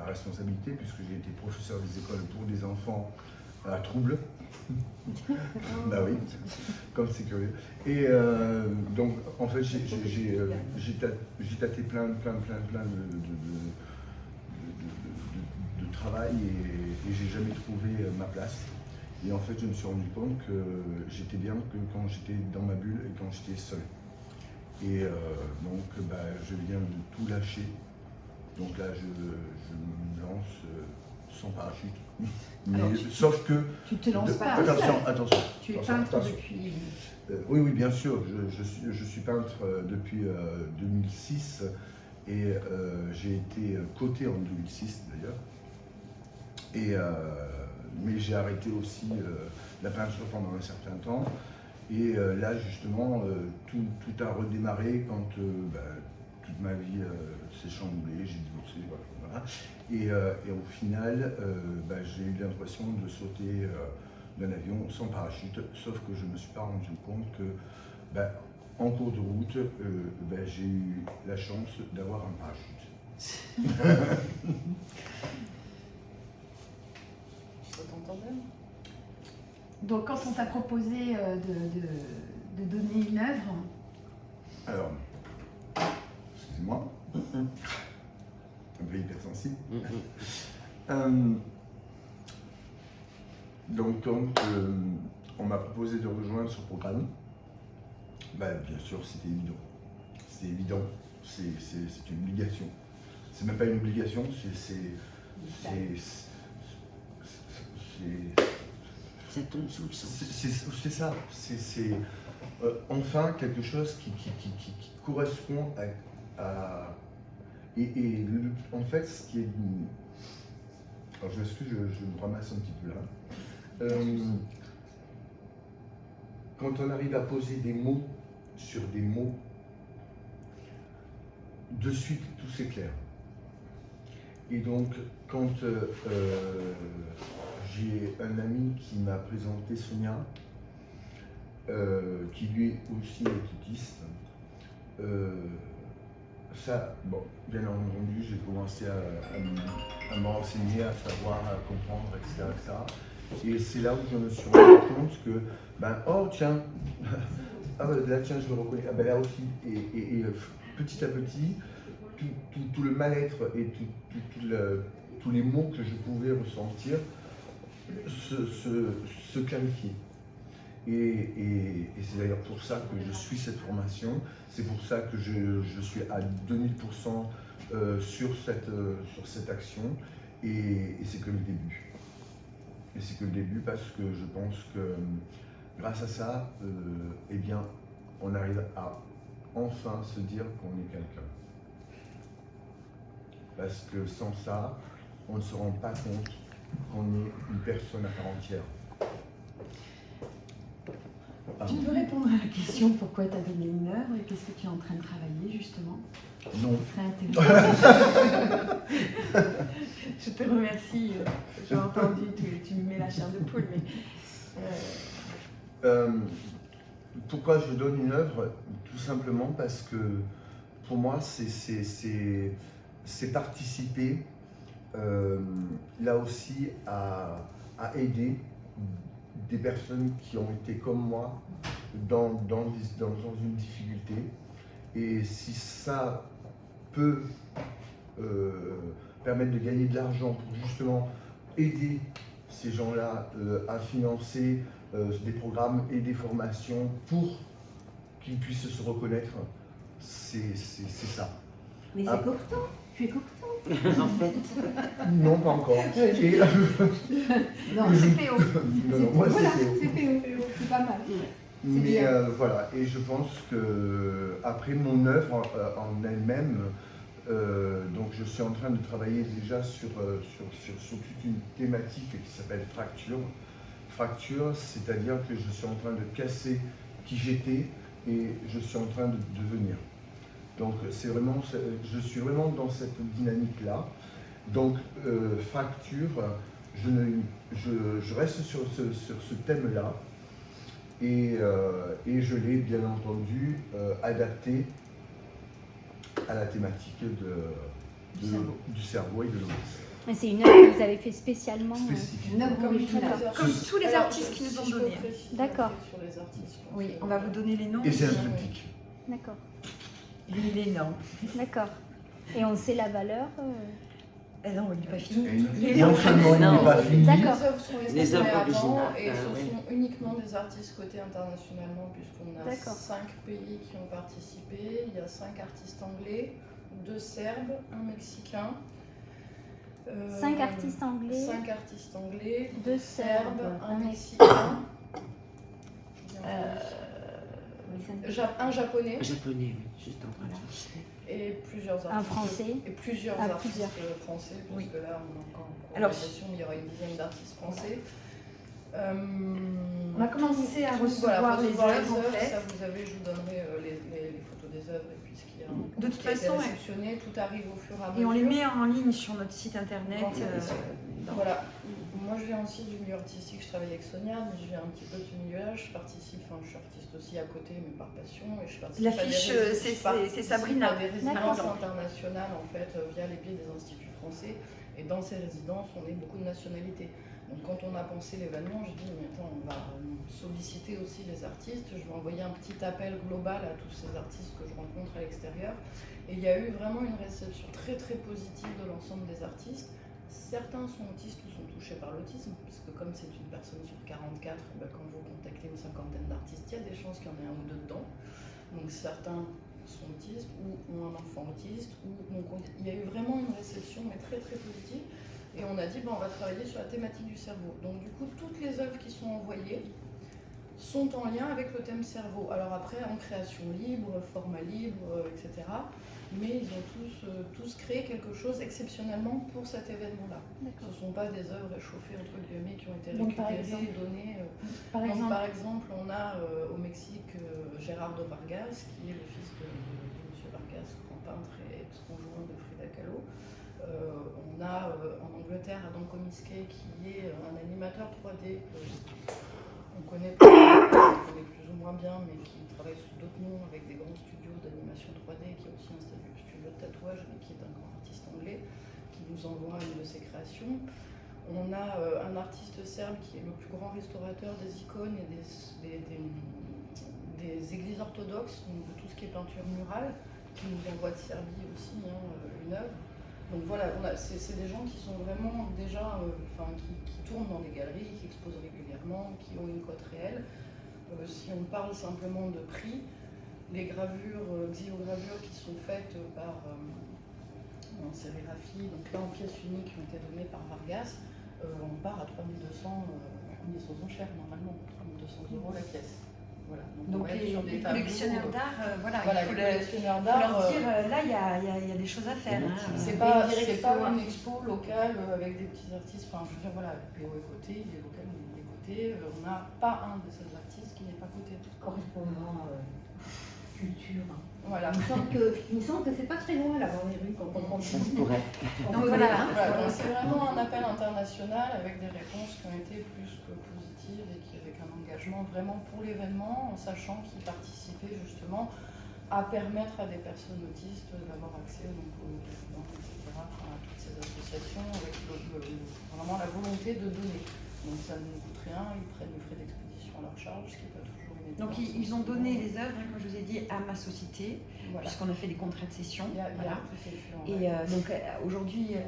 à responsabilité, puisque j'ai été professeur des écoles pour des enfants à trouble. Bah oui, comme c'est curieux. Et donc en fait j'ai tâté plein de travail et j'ai jamais trouvé ma place. Et en fait je me suis rendu compte que j'étais bien que quand j'étais dans ma bulle et quand j'étais seul. Et donc je viens de tout lâcher. Donc là je me lance sans parachute. Mais, Alors, sauf que... Tu te lances pas. Attention. Tu es attention, peintre attention. depuis... Oui, bien sûr. Je suis peintre depuis 2006 et j'ai été coté en 2006 d'ailleurs. Mais j'ai arrêté aussi la peinture pendant un certain temps. Et là, justement, tout a redémarré quand toute ma vie s'est chamboulée, j'ai divorcé, voilà. Et au final, j'ai eu l'impression de sauter d'un avion sans parachute, sauf que je ne me suis pas rendu compte que, en cours de route, j'ai eu la chance d'avoir un parachute. Ça t'entend bien? Donc quand on t'a proposé de donner une œuvre, Alors, excusez-moi, un peu hypersensible. Donc quand on m'a proposé de rejoindre ce programme, bien sûr c'était évident. C'est évident, c'est une obligation. C'est même pas une obligation, Ça tombe sous le sens. c'est ça, c'est enfin quelque chose qui correspond à en fait, ce qui est... Alors je m'excuse, je me ramasse un petit peu là. Quand on arrive à poser des mots sur des mots, de suite tout s'éclaire. Et donc, quand j'ai un ami qui m'a présenté Sonia, qui lui aussi est autiste, ça, bon, bien entendu, j'ai commencé à me renseigner, à savoir, à comprendre, etc. Et c'est là où je me suis rendu compte que, oh tiens, là tiens, je le reconnais, là aussi. Et petit à petit, tout le mal-être et tous les mots que je pouvais ressentir se clarifiaient. Et c'est d'ailleurs pour ça que je suis cette formation, c'est pour ça que je suis à 2000% sur cette action, et c'est que le début. Et c'est que le début parce que je pense que grâce à ça, on arrive à enfin se dire qu'on est quelqu'un. Parce que sans ça, on ne se rend pas compte qu'on est une personne à part entière. tu peux répondre à la question pourquoi tu as donné une œuvre et qu'est-ce que tu es en train de travailler justement? Non. Ce serait intéressant. Je te remercie. J'ai entendu, tu me mets la chair de poule. Mais, pourquoi je donne une œuvre? Tout simplement parce que pour moi, c'est participer là aussi à aider des personnes qui ont été comme moi dans une difficulté. Et si ça peut permettre de gagner de l'argent pour justement aider ces gens-là à financer des programmes et des formations pour qu'ils puissent se reconnaître, c'est ça. Mais c'est courtant, tu es courtant. En fait. Non, pas encore. non, c'est PO. Non, moi Voilà, c'est PO. c'est PO, c'est pas mal. Mais voilà, et je pense que après mon œuvre en elle-même, donc je suis en train de travailler déjà sur toute une thématique qui s'appelle fracture. fracture, c'est-à-dire que je suis en train de casser qui j'étais et je suis en train de devenir. Donc c'est vraiment, je suis vraiment dans cette dynamique-là. Donc fracture, je reste sur ce thème-là et je l'ai bien entendu adapté à la thématique du cerveau et de l'autisme. Mais c'est une œuvre que vous avez fait spécialement. Spécifique. Une œuvre originale. Comme tous les artistes qui nous ont donné. D'accord. Sur les artistes. Oui, on va vous donner les noms. Et c'est un triptyque. D'accord. Lui, il est énorme. D'accord. Et on sait la valeur Non, il n'est pas fini. Et entraînement, il n'est pas fini. D'accord. Les œuvres sont Les estampées œuvres avant originales, et ce oui. sont uniquement des artistes cotés internationalement puisqu'on a D'accord. 5 pays qui ont participé. Il y a 5 artistes anglais, 2 Serbes, 1 Mexicain. 5 artistes anglais, 5 artistes anglais, 2 Serbes, Serbes, 1 Mexicain, un Japonais Japonais, oui, juste en train de chercher. et plusieurs artistes. Un Français. Et plusieurs Ah, artistes plusieurs. français, parce Oui. que là on a encore en Alors, progression, il y aura une dizaine d'artistes français. On a commencé à recevoir les œuvres, en fait. Ça, vous avez, je vous donnerai les photos des œuvres et puis ce qu'il y a. De toute qui a été façon, réceptionné, tout arrive au fur et à mesure. Et on les met en ligne sur notre site internet. Voilà. Moi, je viens aussi du milieu artistique. Je travaille avec Sonia, mais je viens un petit peu de ce milieu-là. Je participe, enfin, je suis artiste aussi à côté, mais par passion. Et je participe L'affiche, c'est Sabrina. à des résidences internationales, en fait, via les biais des instituts français. Et dans ces résidences, on est beaucoup de nationalités. Donc, quand on a pensé l'événement, je dis, mais attends, on va solliciter aussi les artistes. Je vais envoyer un petit appel global à tous ces artistes que je rencontre à l'extérieur. Et il y a eu vraiment une réception très, très positive de l'ensemble des artistes. Certains sont autistes ou sont touchés par l'autisme, parce que comme c'est une personne sur 44, ben quand vous contactez une cinquantaine d'artistes, il y a des chances qu'il y en ait un ou deux dedans. Donc certains sont autistes ou ont un enfant autiste. Donc il y a eu vraiment une réception, mais très très positive. Et on a dit, on va travailler sur la thématique du cerveau. Donc du coup, toutes les œuvres qui sont envoyées sont en lien avec le thème cerveau. Alors après, en création libre, format libre, etc. Mais ils ont tous créé quelque chose exceptionnellement pour cet événement-là. Ce ne sont pas des œuvres échauffées, entre guillemets, qui ont été récupérées et données. Par exemple, on a au Mexique Gerardo Vargas, qui est le fils de M. Vargas, grand peintre et ex-conjoint de Frida Kahlo. On a en Angleterre Adam Comiskey, qui est un animateur 3D qu'on connaît plus ou moins bien, mais qui travaille sous d'autres noms avec des grands studios d'animation 3D, qui a aussi un studio de tatouage, mais qui est un grand artiste anglais, qui nous envoie une de ses créations. On a un artiste serbe qui est le plus grand restaurateur des icônes et des églises orthodoxes, donc de tout ce qui est peinture murale, qui nous envoie de Serbie aussi une œuvre. Donc voilà, c'est des gens qui sont vraiment déjà, qui tournent dans des galeries, qui exposent régulièrement, qui ont une cote réelle. Si on parle simplement de prix, les gravures, xylogravures qui sont faites par en sérigraphie, donc là en pièces uniques qui ont été données par Vargas, on part à 3200, on est aux enchères normalement, 3200 € la pièce. Voilà. Donc les collectionneurs d'art, voilà, les collectionneurs d'art, leur dire, là il y a des choses à faire. C'est pas une expo locale avec des petits artistes, enfin je veux dire voilà, PO est coté, il est local, il est coté, on n'a pas un de ces artistes qui n'est pas coté. Correspondant culture. Voilà. Il me semble que c'est pas très loin là dans les rues quand on prend Ça se pourrait. Donc voilà, donc c'est vraiment un appel international avec des réponses qui ont été plus que positives et qui avec un engagement vraiment pour l'événement, en sachant qu'ils participaient justement à permettre à des personnes autistes d'avoir accès donc, aux résidents, etc., à toutes ces associations avec vraiment la volonté de donner. Donc ça ne coûte rien, ils prennent les frais d'expédition à leur charge, ce qui n'est pas toujours une évidence. Donc ils ont donné les œuvres, comme je vous ai dit, à ma société, puisqu'on a fait des contrats de cession. Et donc aujourd'hui,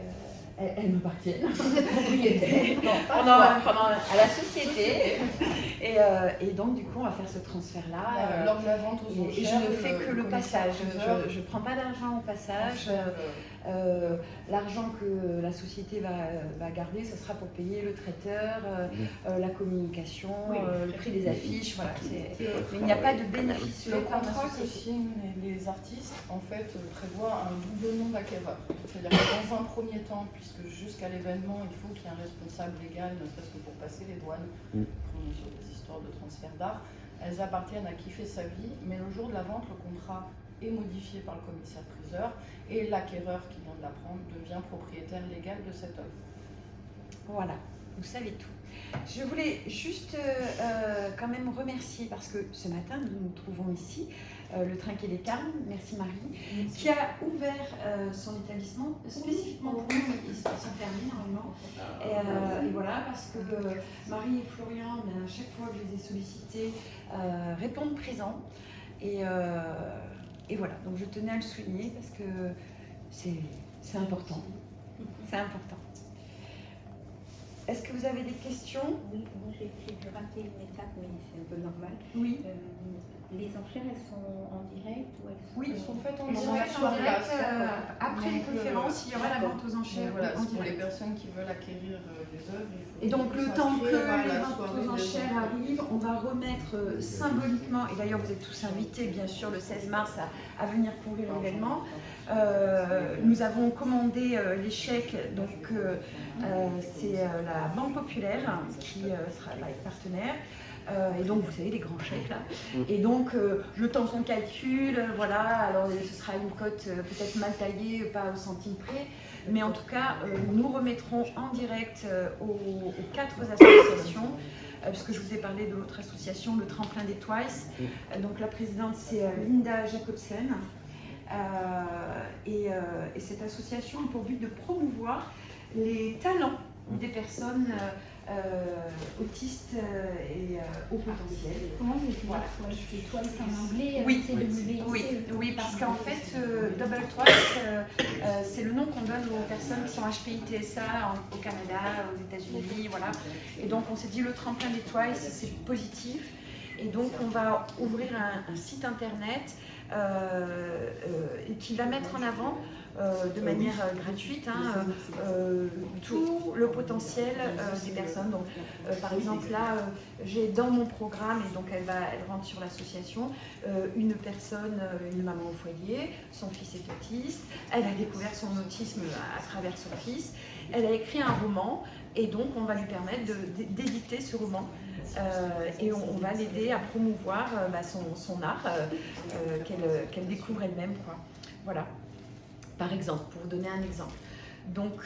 elles m'appartiennent, propriétaire, à la société. Et donc du coup, on va faire ce transfert-là. Lors de la vente aux enchères, et je ne fais que le passage. Je ne prends pas d'argent au passage. L'argent que la société va garder, ce sera pour payer le traiteur, la communication, le prix des affiches. Voilà. Mais il n'y a pas de bénéfice. Le contrat que signent les artistes, en fait, prévoient un doublement d'acquéreurs. C'est-à-dire que dans un premier temps, puisque jusqu'à l'événement, il faut qu'il y ait un responsable légal, ne serait-ce que pour passer les douanes, on est sur des histoires de transfert d'art, elles appartiennent à qui fait sa vie, mais le jour de la vente, le contrat est modifié par le commissaire-priseur et l'acquéreur qui vient de la prendre devient propriétaire légal de cette œuvre. Voilà, vous savez tout. Je voulais juste quand même remercier, parce que ce matin, nous nous trouvons ici, le Trinquet des Carmes, merci Marie, qui a ouvert son établissement spécifiquement pour nous. Ils sont fermés normalement. Et voilà, parce que Marie et Florian, à chaque fois que je les ai sollicités, répondent présents. Et voilà, donc je tenais à le souligner parce que c'est important. C'est important. Est-ce que vous avez des questions? Oui, moi j'ai raté une étape, mais c'est un peu normal. Oui. Les enchères, elles sont en direct ou elles sont... Oui, Elles sont faites en elles sont direct. faites en direct. Après les conférences, il y aura la vente aux enchères Voilà, en c'est pour les direct. personnes qui veulent acquérir les œuvres. Il faut Et donc le temps que s'inscrire à les la ventes soirée aux des enchères enchères. arrivent, on va remettre symboliquement, et d'ailleurs vous êtes tous invités bien sûr le 16 mars à venir couvrir l'événement. Nous avons commandé les chèques, donc c'est la Banque Populaire qui sera là partenaire. Et donc, vous savez, les grands chèques là. Et donc, le temps qu'on calcule, voilà, alors ce sera une cote peut-être mal taillée, pas au centime près. Mais en tout cas, nous remettrons en direct aux 4 associations, puisque je vous ai parlé de l'autre association, le Tremplin des Twice. Donc, la présidente, c'est Linda Jacobsen. Et cette association a pour but de promouvoir les talents des personnes autistes et au potentiel. Comment vous écrivez c'est Twice en anglais? Oui, TWIC. oui, parce qu'en fait, Double Twice, c'est le nom qu'on donne aux personnes qui sont HPI-TSA au Canada, aux États-Unis, voilà. Et donc on s'est dit le tremplin des Twice, c'est positif. Et donc on va ouvrir un site internet et qui va mettre en avant de manière gratuite tout le potentiel des personnes. Donc, par exemple, là, j'ai dans mon programme, et donc elle rentre sur l'association, une personne, une maman au foyer, son fils est autiste, elle a découvert son autisme à travers son fils, elle a écrit un roman, et donc on va lui permettre d'éditer ce roman. Et on va l'aider à promouvoir son art qu'elle découvre elle-même, quoi. Voilà, par exemple, pour vous donner un exemple. Donc